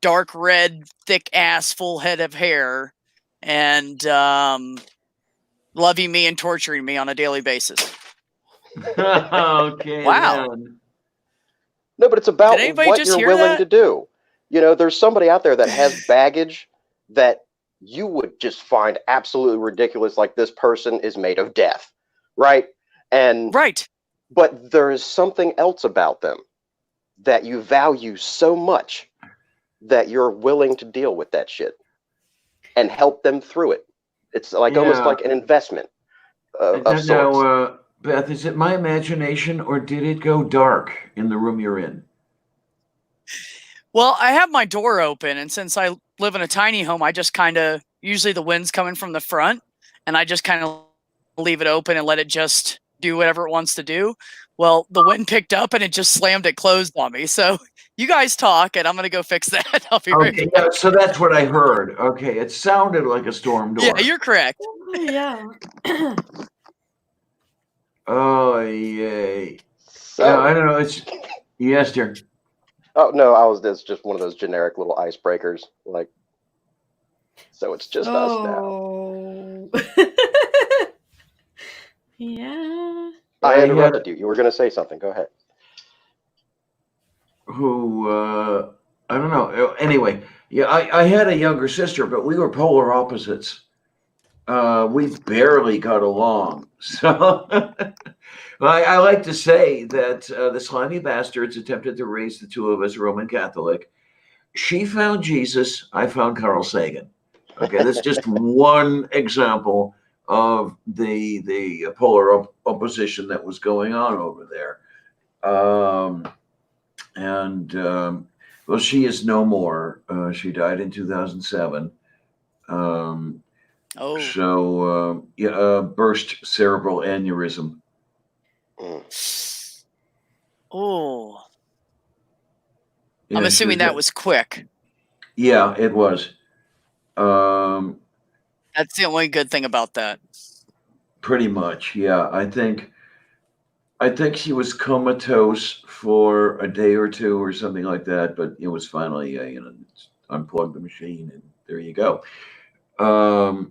dark red, thick ass, full head of hair, and loving me and torturing me on a daily basis. Okay. Wow. Man. No, but it's about what you're willing to do. There's somebody out there that has baggage that you would just find absolutely ridiculous, like this person is made of death, right? But there is something else about them that you value so much that you're willing to deal with that shit and help them through it. It's like almost like an investment of sorts. Now, Beth, is it my imagination, or did it go dark in the room you're in? Well, I have my door open, and since I live in a tiny home, I just kind of, usually the wind's coming from the front, and I just kind of leave it open and let it just do whatever it wants to do. Well, the wind picked up and it just slammed it closed on me. So you guys talk, and I'm going to go fix that. I'll be right back. Yeah, so that's what I heard. Okay, it sounded like a storm door. Yeah, you're correct. Yeah. Oh, yay. So, yeah, I don't know. It's yes, dear. Oh no, it's just one of those generic little icebreakers. Like, so it's just us now. Yeah. I interrupted you. You were going to say something. Go ahead. I don't know. Anyway, yeah, I had a younger sister, but we were polar opposites. We barely got along. So I like to say that the slimy bastards attempted to raise the two of us Roman Catholic. She found Jesus. I found Carl Sagan. Okay, that's just one example of the polar opposition that was going on over there. Well, she is no more. She died in 2007. Burst cerebral aneurysm. Oh. Yeah, I'm assuming that was quick. Yeah, it was. That's the only good thing about that. Pretty much, yeah. I think she was comatose for a day or two or something like that, but it was finally, unplug the machine and there you go. I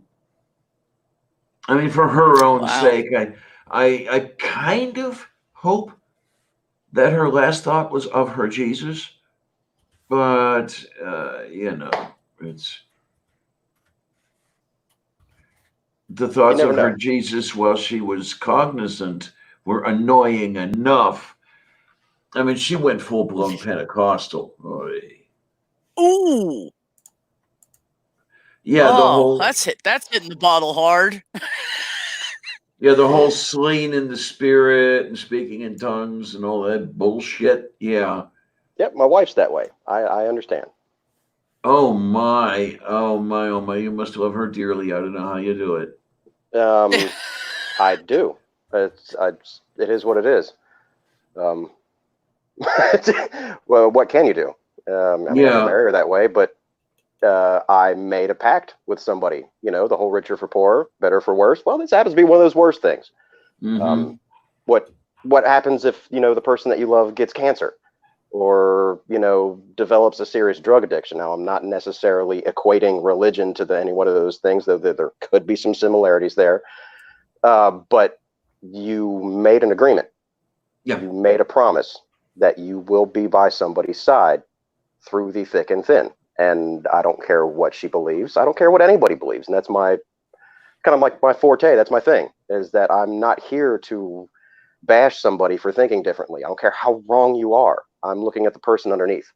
mean, for her own sake, I kind of hope that her last thought was of her Jesus, but it's the thoughts of her Jesus while she was cognizant were annoying enough. I mean, she went full-blown Pentecostal. Ooh. Yeah, that's hitting the bottle hard. Yeah, the whole slain in the spirit and speaking in tongues and all that bullshit. Yeah. Yep, my wife's that way. I understand. Oh my. You must love her dearly. I don't know how you do it. I do. It is what it is. Well, what can you do? I didn't marry her that way, but I made a pact with somebody. The whole richer for poorer, better for worse. Well, this happens to be one of those worst things. Mm-hmm. What happens if the person that you love gets cancer, or develops a serious drug addiction? Now, I'm not necessarily equating religion to any one of those things, though there could be some similarities there. But you made an agreement. Yeah. You made a promise that you will be by somebody's side through the thick and thin. And I don't care what she believes. I don't care what anybody believes. And that's my kind of like my forte. That's my thing, is that I'm not here to bash somebody for thinking differently. I don't care how wrong you are. I'm looking at the person underneath,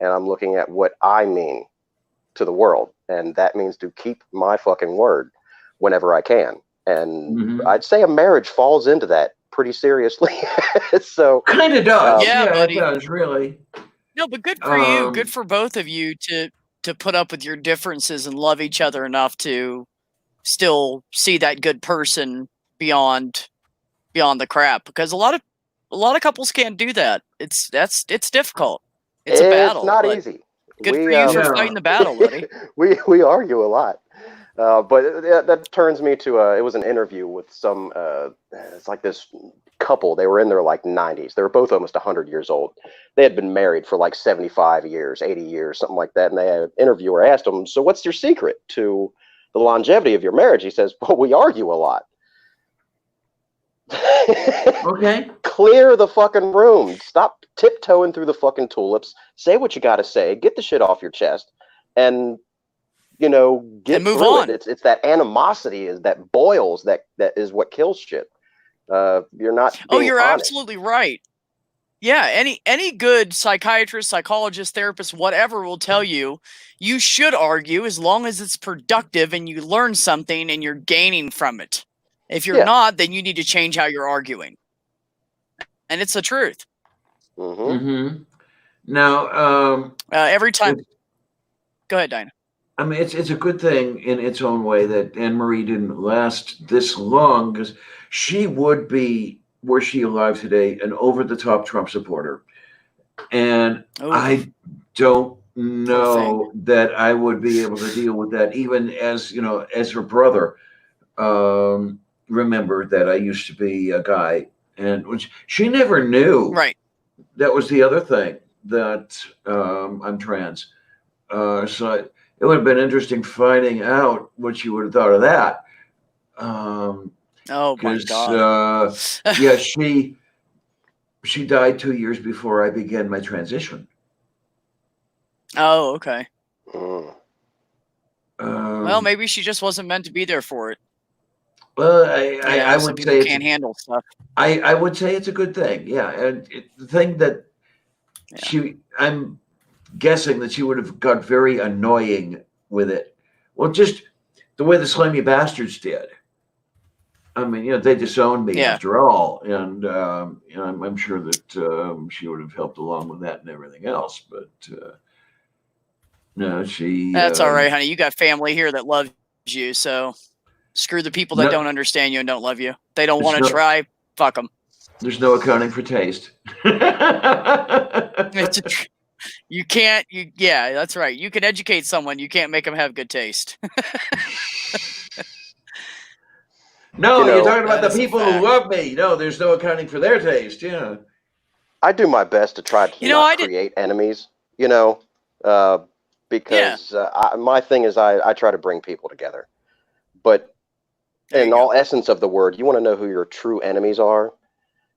and I'm looking at what I mean to the world. And that means to keep my fucking word whenever I can. And I'd say a marriage falls into that pretty seriously. So kind of does. Yeah, buddy. It does, really. No, but good for you. Good for both of you to put up with your differences and love each other enough to still see that good person beyond the crap. Because a lot of couples can't do that. It's difficult. It's a battle. It's not easy. Good for you for fighting the battle, buddy. we argue a lot. But that turns me to it was an interview with some it's like this couple. They were in their like 90s. They were both almost 100 years old. They had been married for like 75 years, 80 years, something like that. And the interviewer asked them, "So what's your secret to the longevity of your marriage?" He says, "Well, we argue a lot." Okay. Clear the fucking room. Stop tiptoeing through the fucking tulips. Say what you got to say. Get the shit off your chest, and get and move through on. It's that animosity that boils that is what kills shit. You're not. You're honest. Absolutely right. Yeah, any good psychiatrist, psychologist, therapist, whatever will tell you should argue as long as it's productive and you learn something and you're gaining from it. If you're not, then you need to change how you're arguing. And it's the truth. Mm-hmm. Now, every time. Go ahead, Dinah. I mean, it's a good thing in its own way that Anne Marie didn't last this long, because she would be, were she alive today, an over-the-top Trump supporter. And I don't know that I would be able to deal with that, even as, you know, as her brother. Remember that I used to be a guy, and which she never knew. Right. That was the other thing, that I'm trans. So it would have been interesting finding out what she would have thought of that. Oh my God. Yeah, she died 2 years before I began my transition. Oh, okay. Well, maybe she just wasn't meant to be there for it. Well, I would say can't handle stuff. I would say it's a good thing. Yeah, and the thing that I'm guessing that she would have got very annoying with it. Well, just the way the Slimy Bastards did. I mean, you know, they disowned me after all, and you know, I'm sure that she would have helped along with that and everything else. But no, she. That's all right, honey. You got family here that loves you, so screw the people that don't understand you and don't love you. They don't want to try. Fuck them. There's no accounting for taste. You can't. Yeah, that's right. You can educate someone. You can't make them have good taste. No, you're talking about the people who love me. No, there's no accounting for their taste. Yeah. I do my best to try to not create enemies, you know, because my thing is I try to bring people together. But in all essence of the word, you want to know who your true enemies are?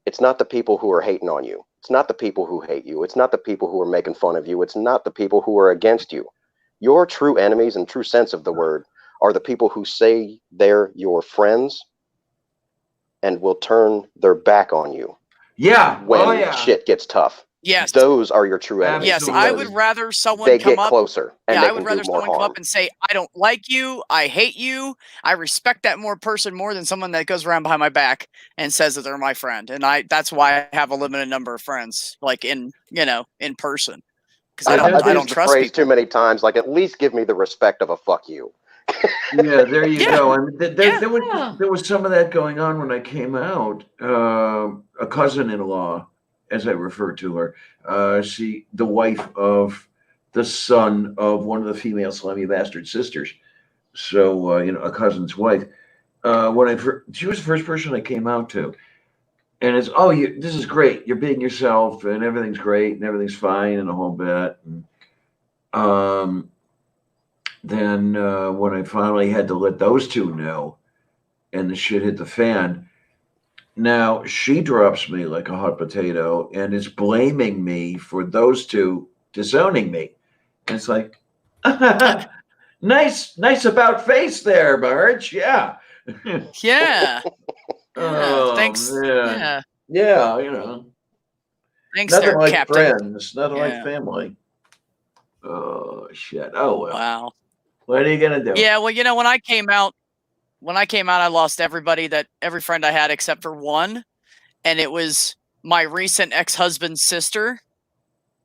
It's not the people who are hating on you. It's not the people who hate you. It's not the people who are making fun of you. It's not the people who are against you. Your true enemies, in true sense of the word, are the people who say they're your friends and will turn their back on you. Yeah. When shit gets tough. Yes. Those are your true enemies. Yes, I would rather someone they come get up closer and I would rather someone come up and say, I don't like you, I hate you, I respect that person more than someone that goes around behind my back and says that they're my friend. And that's why I have a limited number of friends, like in person. Because I don't trust phrase people too many times, like at least give me the respect of a fuck you. Yeah, there you go. I mean, there was some of that going on when I came out. A cousin-in-law, as I refer to her, the wife of the son of one of the female Slimy Bastard sisters. So you know, a cousin's wife. She was the first person I came out to, and it's this is great. You're being yourself, and everything's great, and everything's fine, and a whole bit. And, then when I finally had to let those two know, and the shit hit the fan, now she drops me like a hot potato and is blaming me for those two disowning me. And it's like, nice about face there, Marge. Yeah. Yeah. Oh, thanks. Man. Yeah, you know. Thanks, nothing there, like Captain. friends, nothing like family. Oh shit. Oh well. Wow. What are you gonna do? Yeah, well, you know, when I came out, I lost every friend I had except for one, and it was my recent ex-husband's sister.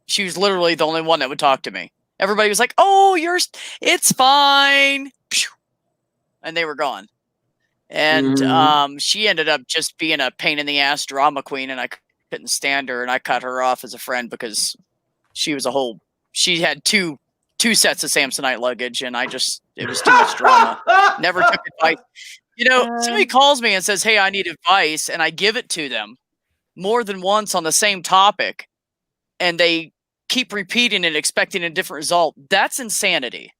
She was literally the only one that would talk to me. Everybody was like, "Oh, it's fine," and they were gone. And she ended up just being a pain in the ass drama queen, and I couldn't stand her, and I cut her off as a friend because she was she had two sets of Samsonite luggage, and it was too much drama. Never took advice. You know, somebody calls me and says, "Hey, I need advice," and I give it to them more than once on the same topic, and they keep repeating it, expecting a different result. That's insanity.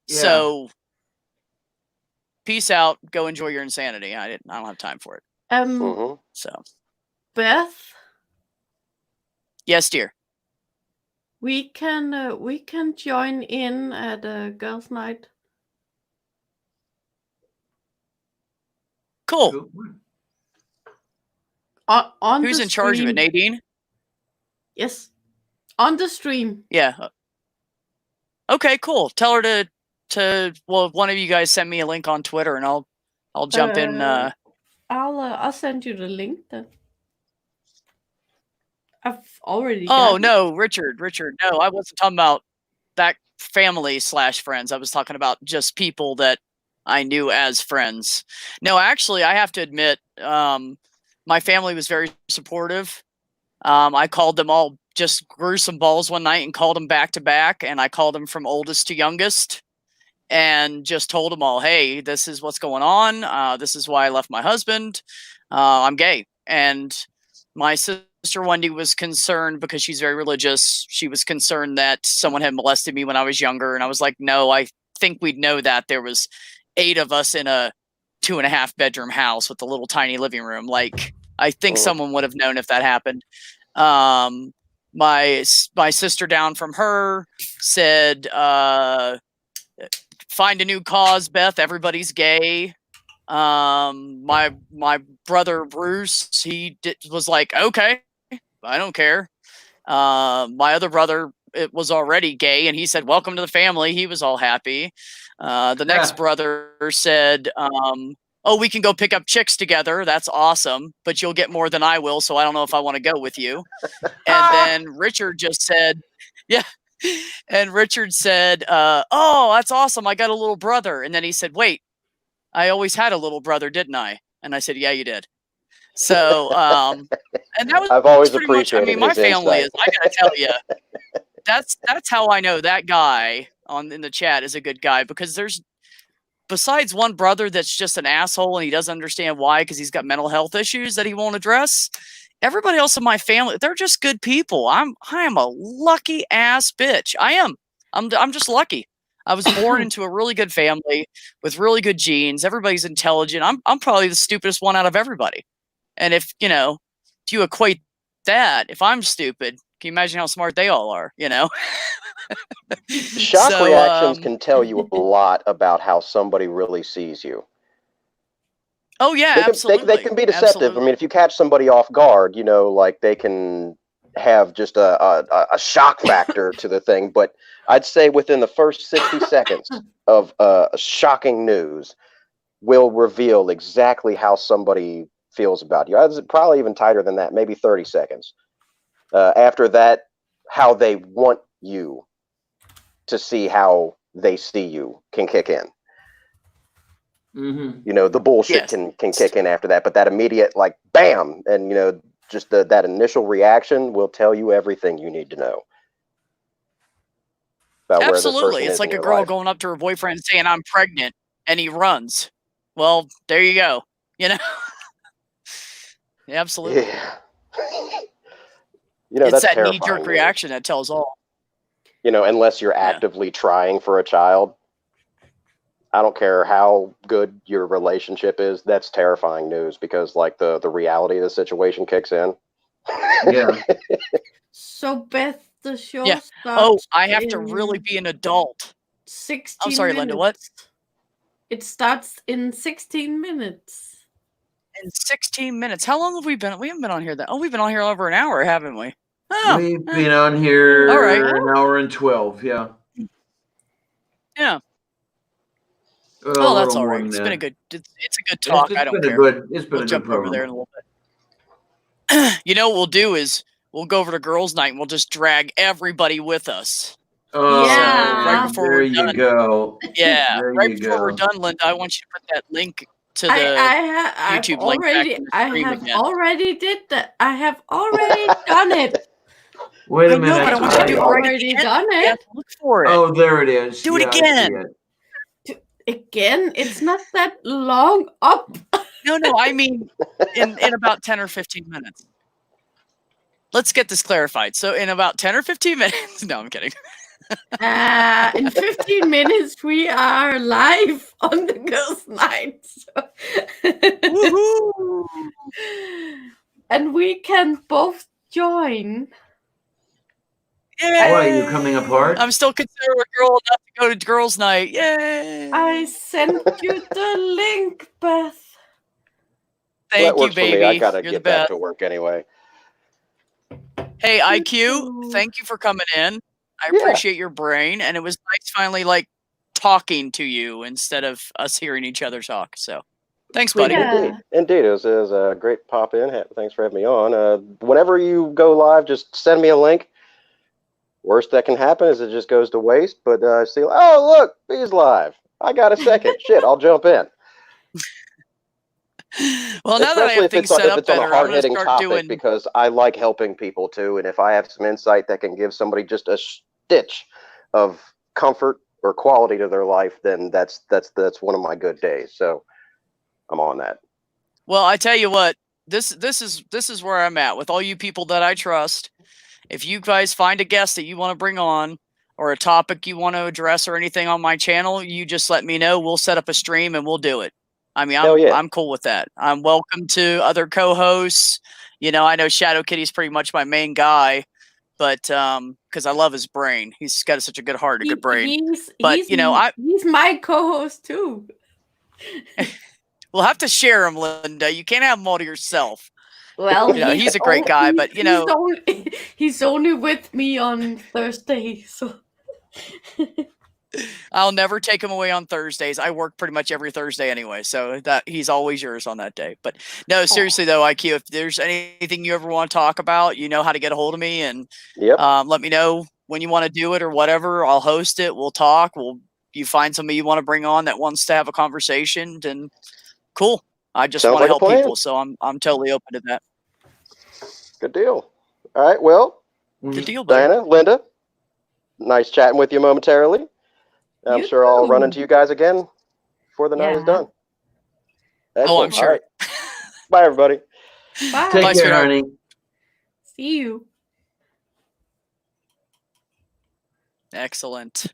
Yeah. So, peace out. Go enjoy your insanity. I don't have time for it. So, Beth. Yes, dear. We can join in at a girls' night. Cool. Who's in charge of it, Nadine? Yes, on the stream. Yeah. Okay, cool. Tell her to one of you guys send me a link on Twitter, and I'll jump in. I'll send you the link then. I've already. Oh no, Richard! No, I wasn't talking about that family / friends. I was talking about just people that I knew as friends. No, actually, I have to admit, my family was very supportive. I called them all, just grew some balls one night and called them back to back, and I called them from oldest to youngest, and just told them all, hey, this is what's going on. This is why I left my husband. I'm gay. And my sister Wendy was concerned because she's very religious. She was concerned that someone had molested me when I was younger. And I was like, no, I think we'd know that. There was 8 of us in a 2.5 bedroom house with a little tiny living room. Like, I think someone would have known if that happened. My sister down from her said, find a new cause, Beth. Everybody's gay. My brother Bruce, he was like, okay, I don't care. My other brother, it was already gay, and he said, welcome to the family. He was all happy. The next brother said, oh, we can go pick up chicks together. That's awesome, but you'll get more than I will, so I don't know if I want to go with you. And then Richard just said, yeah. And Richard said, oh, that's awesome. I got a little brother. And then he said, wait, I always had a little brother, didn't I? And I said, yeah, you did. So, and that was I've always pretty much, I appreciated mean, my his family insight. is, I gotta tell you, that's how I know that guy in the chat is a good guy, because there's, besides one brother that's just an asshole and he doesn't understand why, because he's got mental health issues that he won't address. Everybody else in my family, they're just good people. I am a lucky ass bitch. I am. I'm just lucky. I was born into a really good family with really good genes. Everybody's intelligent. I'm probably the stupidest one out of everybody. And if you equate that, if I'm stupid, can you imagine how smart they all are? Shock reactions can tell you a lot about how somebody really sees you. Oh yeah, absolutely. They can be deceptive. Absolutely. I mean, if you catch somebody off guard, like they can have just a shock factor to the thing. But I'd say within the first 60 seconds of shocking news will reveal exactly how somebody feels about you. It's probably even tighter than that, maybe 30 seconds. After that, how they want you to see how they see you can kick in. Mm-hmm. The bullshit can kick in after that, but that immediate, like, bam, and just that initial reaction will tell you everything you need to know about where this person Absolutely. is It's like in a your girl life. going up to her boyfriend saying, I'm pregnant, and he runs. Well, there you go. Yeah, absolutely. Yeah. It's that's that terrifying knee-jerk news. reaction that tells all. Unless you're actively trying for a child, I don't care how good your relationship is, that's terrifying news, because like the reality of the situation kicks in. Yeah. So Beth, the show starts. Oh, I have to really be an adult. 16 I'm sorry, minutes. Linda, what? It starts in 16 minutes. In 16 minutes. How long have we been? We haven't been on here that. Oh, we've been on here over an hour, haven't we? Oh, We've been on here all right. an hour and 12. Yeah. Yeah. Well, that's all right. It's been a good. It's a good talk. I don't care. It's been we'll a jump good over program. there in a little bit. What we'll do is we'll go over to girls' night and we'll just drag everybody with us. Oh, yeah. So right before there we're done, you go. Yeah. There right you before go. we're done, Linda, I want you to put that link to the YouTube link back in the stream again. already did that. I have already done it. Wait a minute. No, but I want you to do it already again. done it. You have to look for it. Oh, there it is. Do it Yeah, again. Again, it's not that long up. No, I mean in about 10 or 15 minutes. Let's get this clarified. So in about 10 or 15 minutes. No, I'm kidding. In 15 minutes, we are live on the girls' night. So. Woohoo! And we can both join. Yay! Why, are you coming apart? I'm still considered a girl enough to go to girls' night. Yay! I sent you the link, Beth. Thank you, baby. I gotta You're get the back best. to work anyway. Hey, IQ, thank you for coming in. I appreciate your brain, and it was nice finally talking to you instead of us hearing each other talk. So, thanks, buddy. Yeah. Indeed, it was a great pop in. Thanks for having me on. Whenever you go live, just send me a link. Worst that can happen is it just goes to waste. But see, oh look, Bee's live. I got a second. Shit, I'll jump in. Well, now that I have things set up better, on a hard-hitting topic, doing... because I like helping people too, and if I have some insight that can give somebody just a stitch of comfort or quality to their life, then that's one of my good days. So I'm on that. Well, I tell you what, this is where I'm at with all you people that I trust. If you guys find a guest that you want to bring on, or a topic you want to address, or anything on my channel, you just let me know. We'll set up a stream and we'll do it. I mean, I'm cool with that. I'm welcome to other co-hosts. You know, I know Shadow Kitty's pretty much my main guy, but because I love his brain. He's got such a good heart, a good brain. He's my co-host too. We'll have to share him, Linda. You can't have him all to yourself. Well, you know, he's a great guy, but you know, he's only with me on Thursday, so. I'll never take him away on Thursdays. I work pretty much every Thursday anyway, so that he's always yours on that day. But no, seriously though, IQ, if there's anything you ever want to talk about, you know how to get a hold of me, and let me know when you want to do it or whatever. I'll host it. We'll talk. You find somebody you want to bring on that wants to have a conversation, and cool. I just want to help people, so I'm totally open to that. Good deal. All right, well, good deal, buddy. Diana, Linda, nice chatting with you momentarily. I'm sure I'll run into you guys again before the night is done. Excellent. Oh, I'm sure. Right. Bye, everybody. Bye. Take care, honey. See you. Excellent.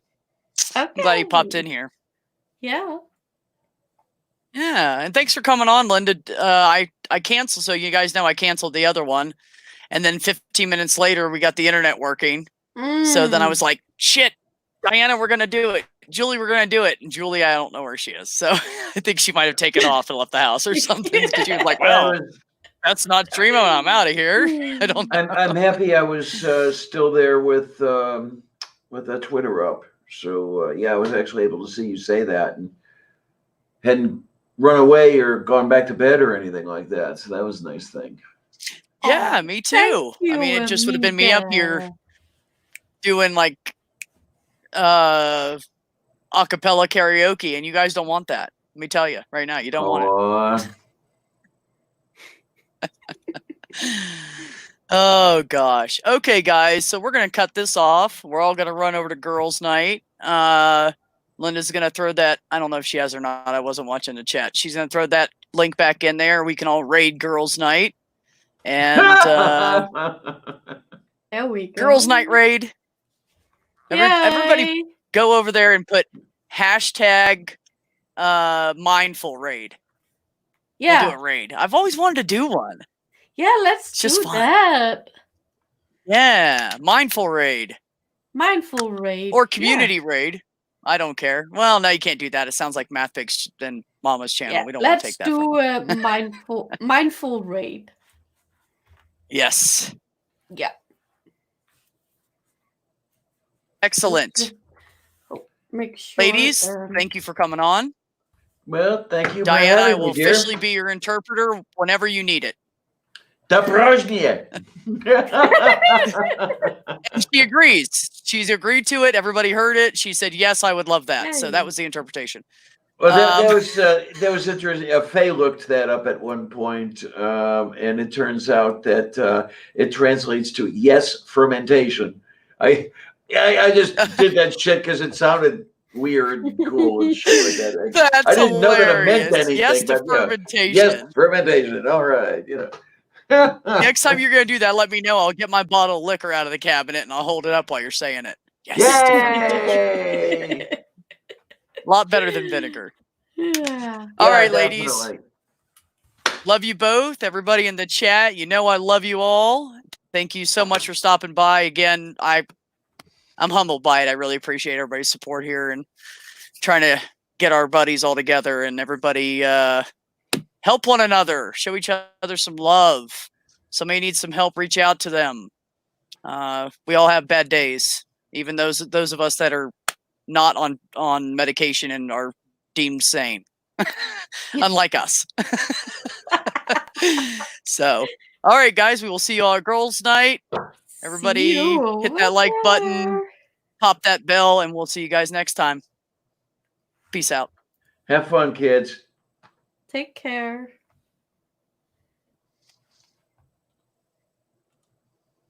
Okay. I'm glad you popped in here. Yeah. Yeah, and thanks for coming on, Linda. I canceled, so you guys know I canceled the other one, and then 15 minutes later we got the internet working. So then I was like, shit, Diana, we're gonna do it. Julie, we're gonna do it. And Julie, I don't know where she is, so I think she might have taken off and left the house or something. Because she was like, well, that's not streaming. I'm out of here. I don't know. I'm happy I was still there with that Twitter up. So yeah, I was actually able to see you say that and hadn't run away or gone back to bed or anything like that. So that was a nice thing. Yeah, me too. I mean, it just would have been me up here doing like acapella karaoke, and you guys don't want that. Let me tell you right now, you don't want it. Oh gosh. Okay, guys. So we're gonna cut this off. We're all gonna run over to girls' night. Linda's gonna throw that. I don't know if she has or not. I wasn't watching the chat. She's gonna throw that link back in there. We can all raid girls' night, and there we go. Girls' night raid. Everybody go over there and put hashtag mindful raid. Yeah. We'll do a raid. I've always wanted to do one. Yeah, let's do that. Yeah, mindful raid. Mindful raid. Or community raid. I don't care. Well, no, you can't do that. It sounds like MathPix and Mama's channel. Yeah, we don't want to take that. Let's do a mindful raid. Yes. Yeah. Excellent. Make sure, ladies, thank you for coming on. Well, thank you. Diana, I will officially be your interpreter whenever you need it. And she agrees. She's agreed to it. Everybody heard it. She said, yes, I would love that. Yay. So that was the interpretation. Well, that was interesting. Faye looked that up at one point, and it turns out that it translates to yes, fermentation. I just did that shit because it sounded weird and cool and shit like that. I didn't know that it meant anything. Yes to fermentation. Yes, fermentation. All right, you know. Next time you're going to do that, let me know. I'll get my bottle of liquor out of the cabinet and I'll hold it up while you're saying it. Yes. Yay! A lot better than vinegar. Yeah. All right, ladies. Love you both. Everybody in the chat, you know I love you all. Thank you so much for stopping by. Again, I'm humbled by it. I really appreciate everybody's support here and trying to get our buddies all together and everybody help one another, show each other some love. Somebody needs some help, reach out to them. We all have bad days, even those of us that are not on medication and are deemed sane, unlike us. So, all right, guys, we will see you all at girls' night. Everybody hit that like button, pop that bell, and we'll see you guys next time. Peace out. Have fun, kids. Take care.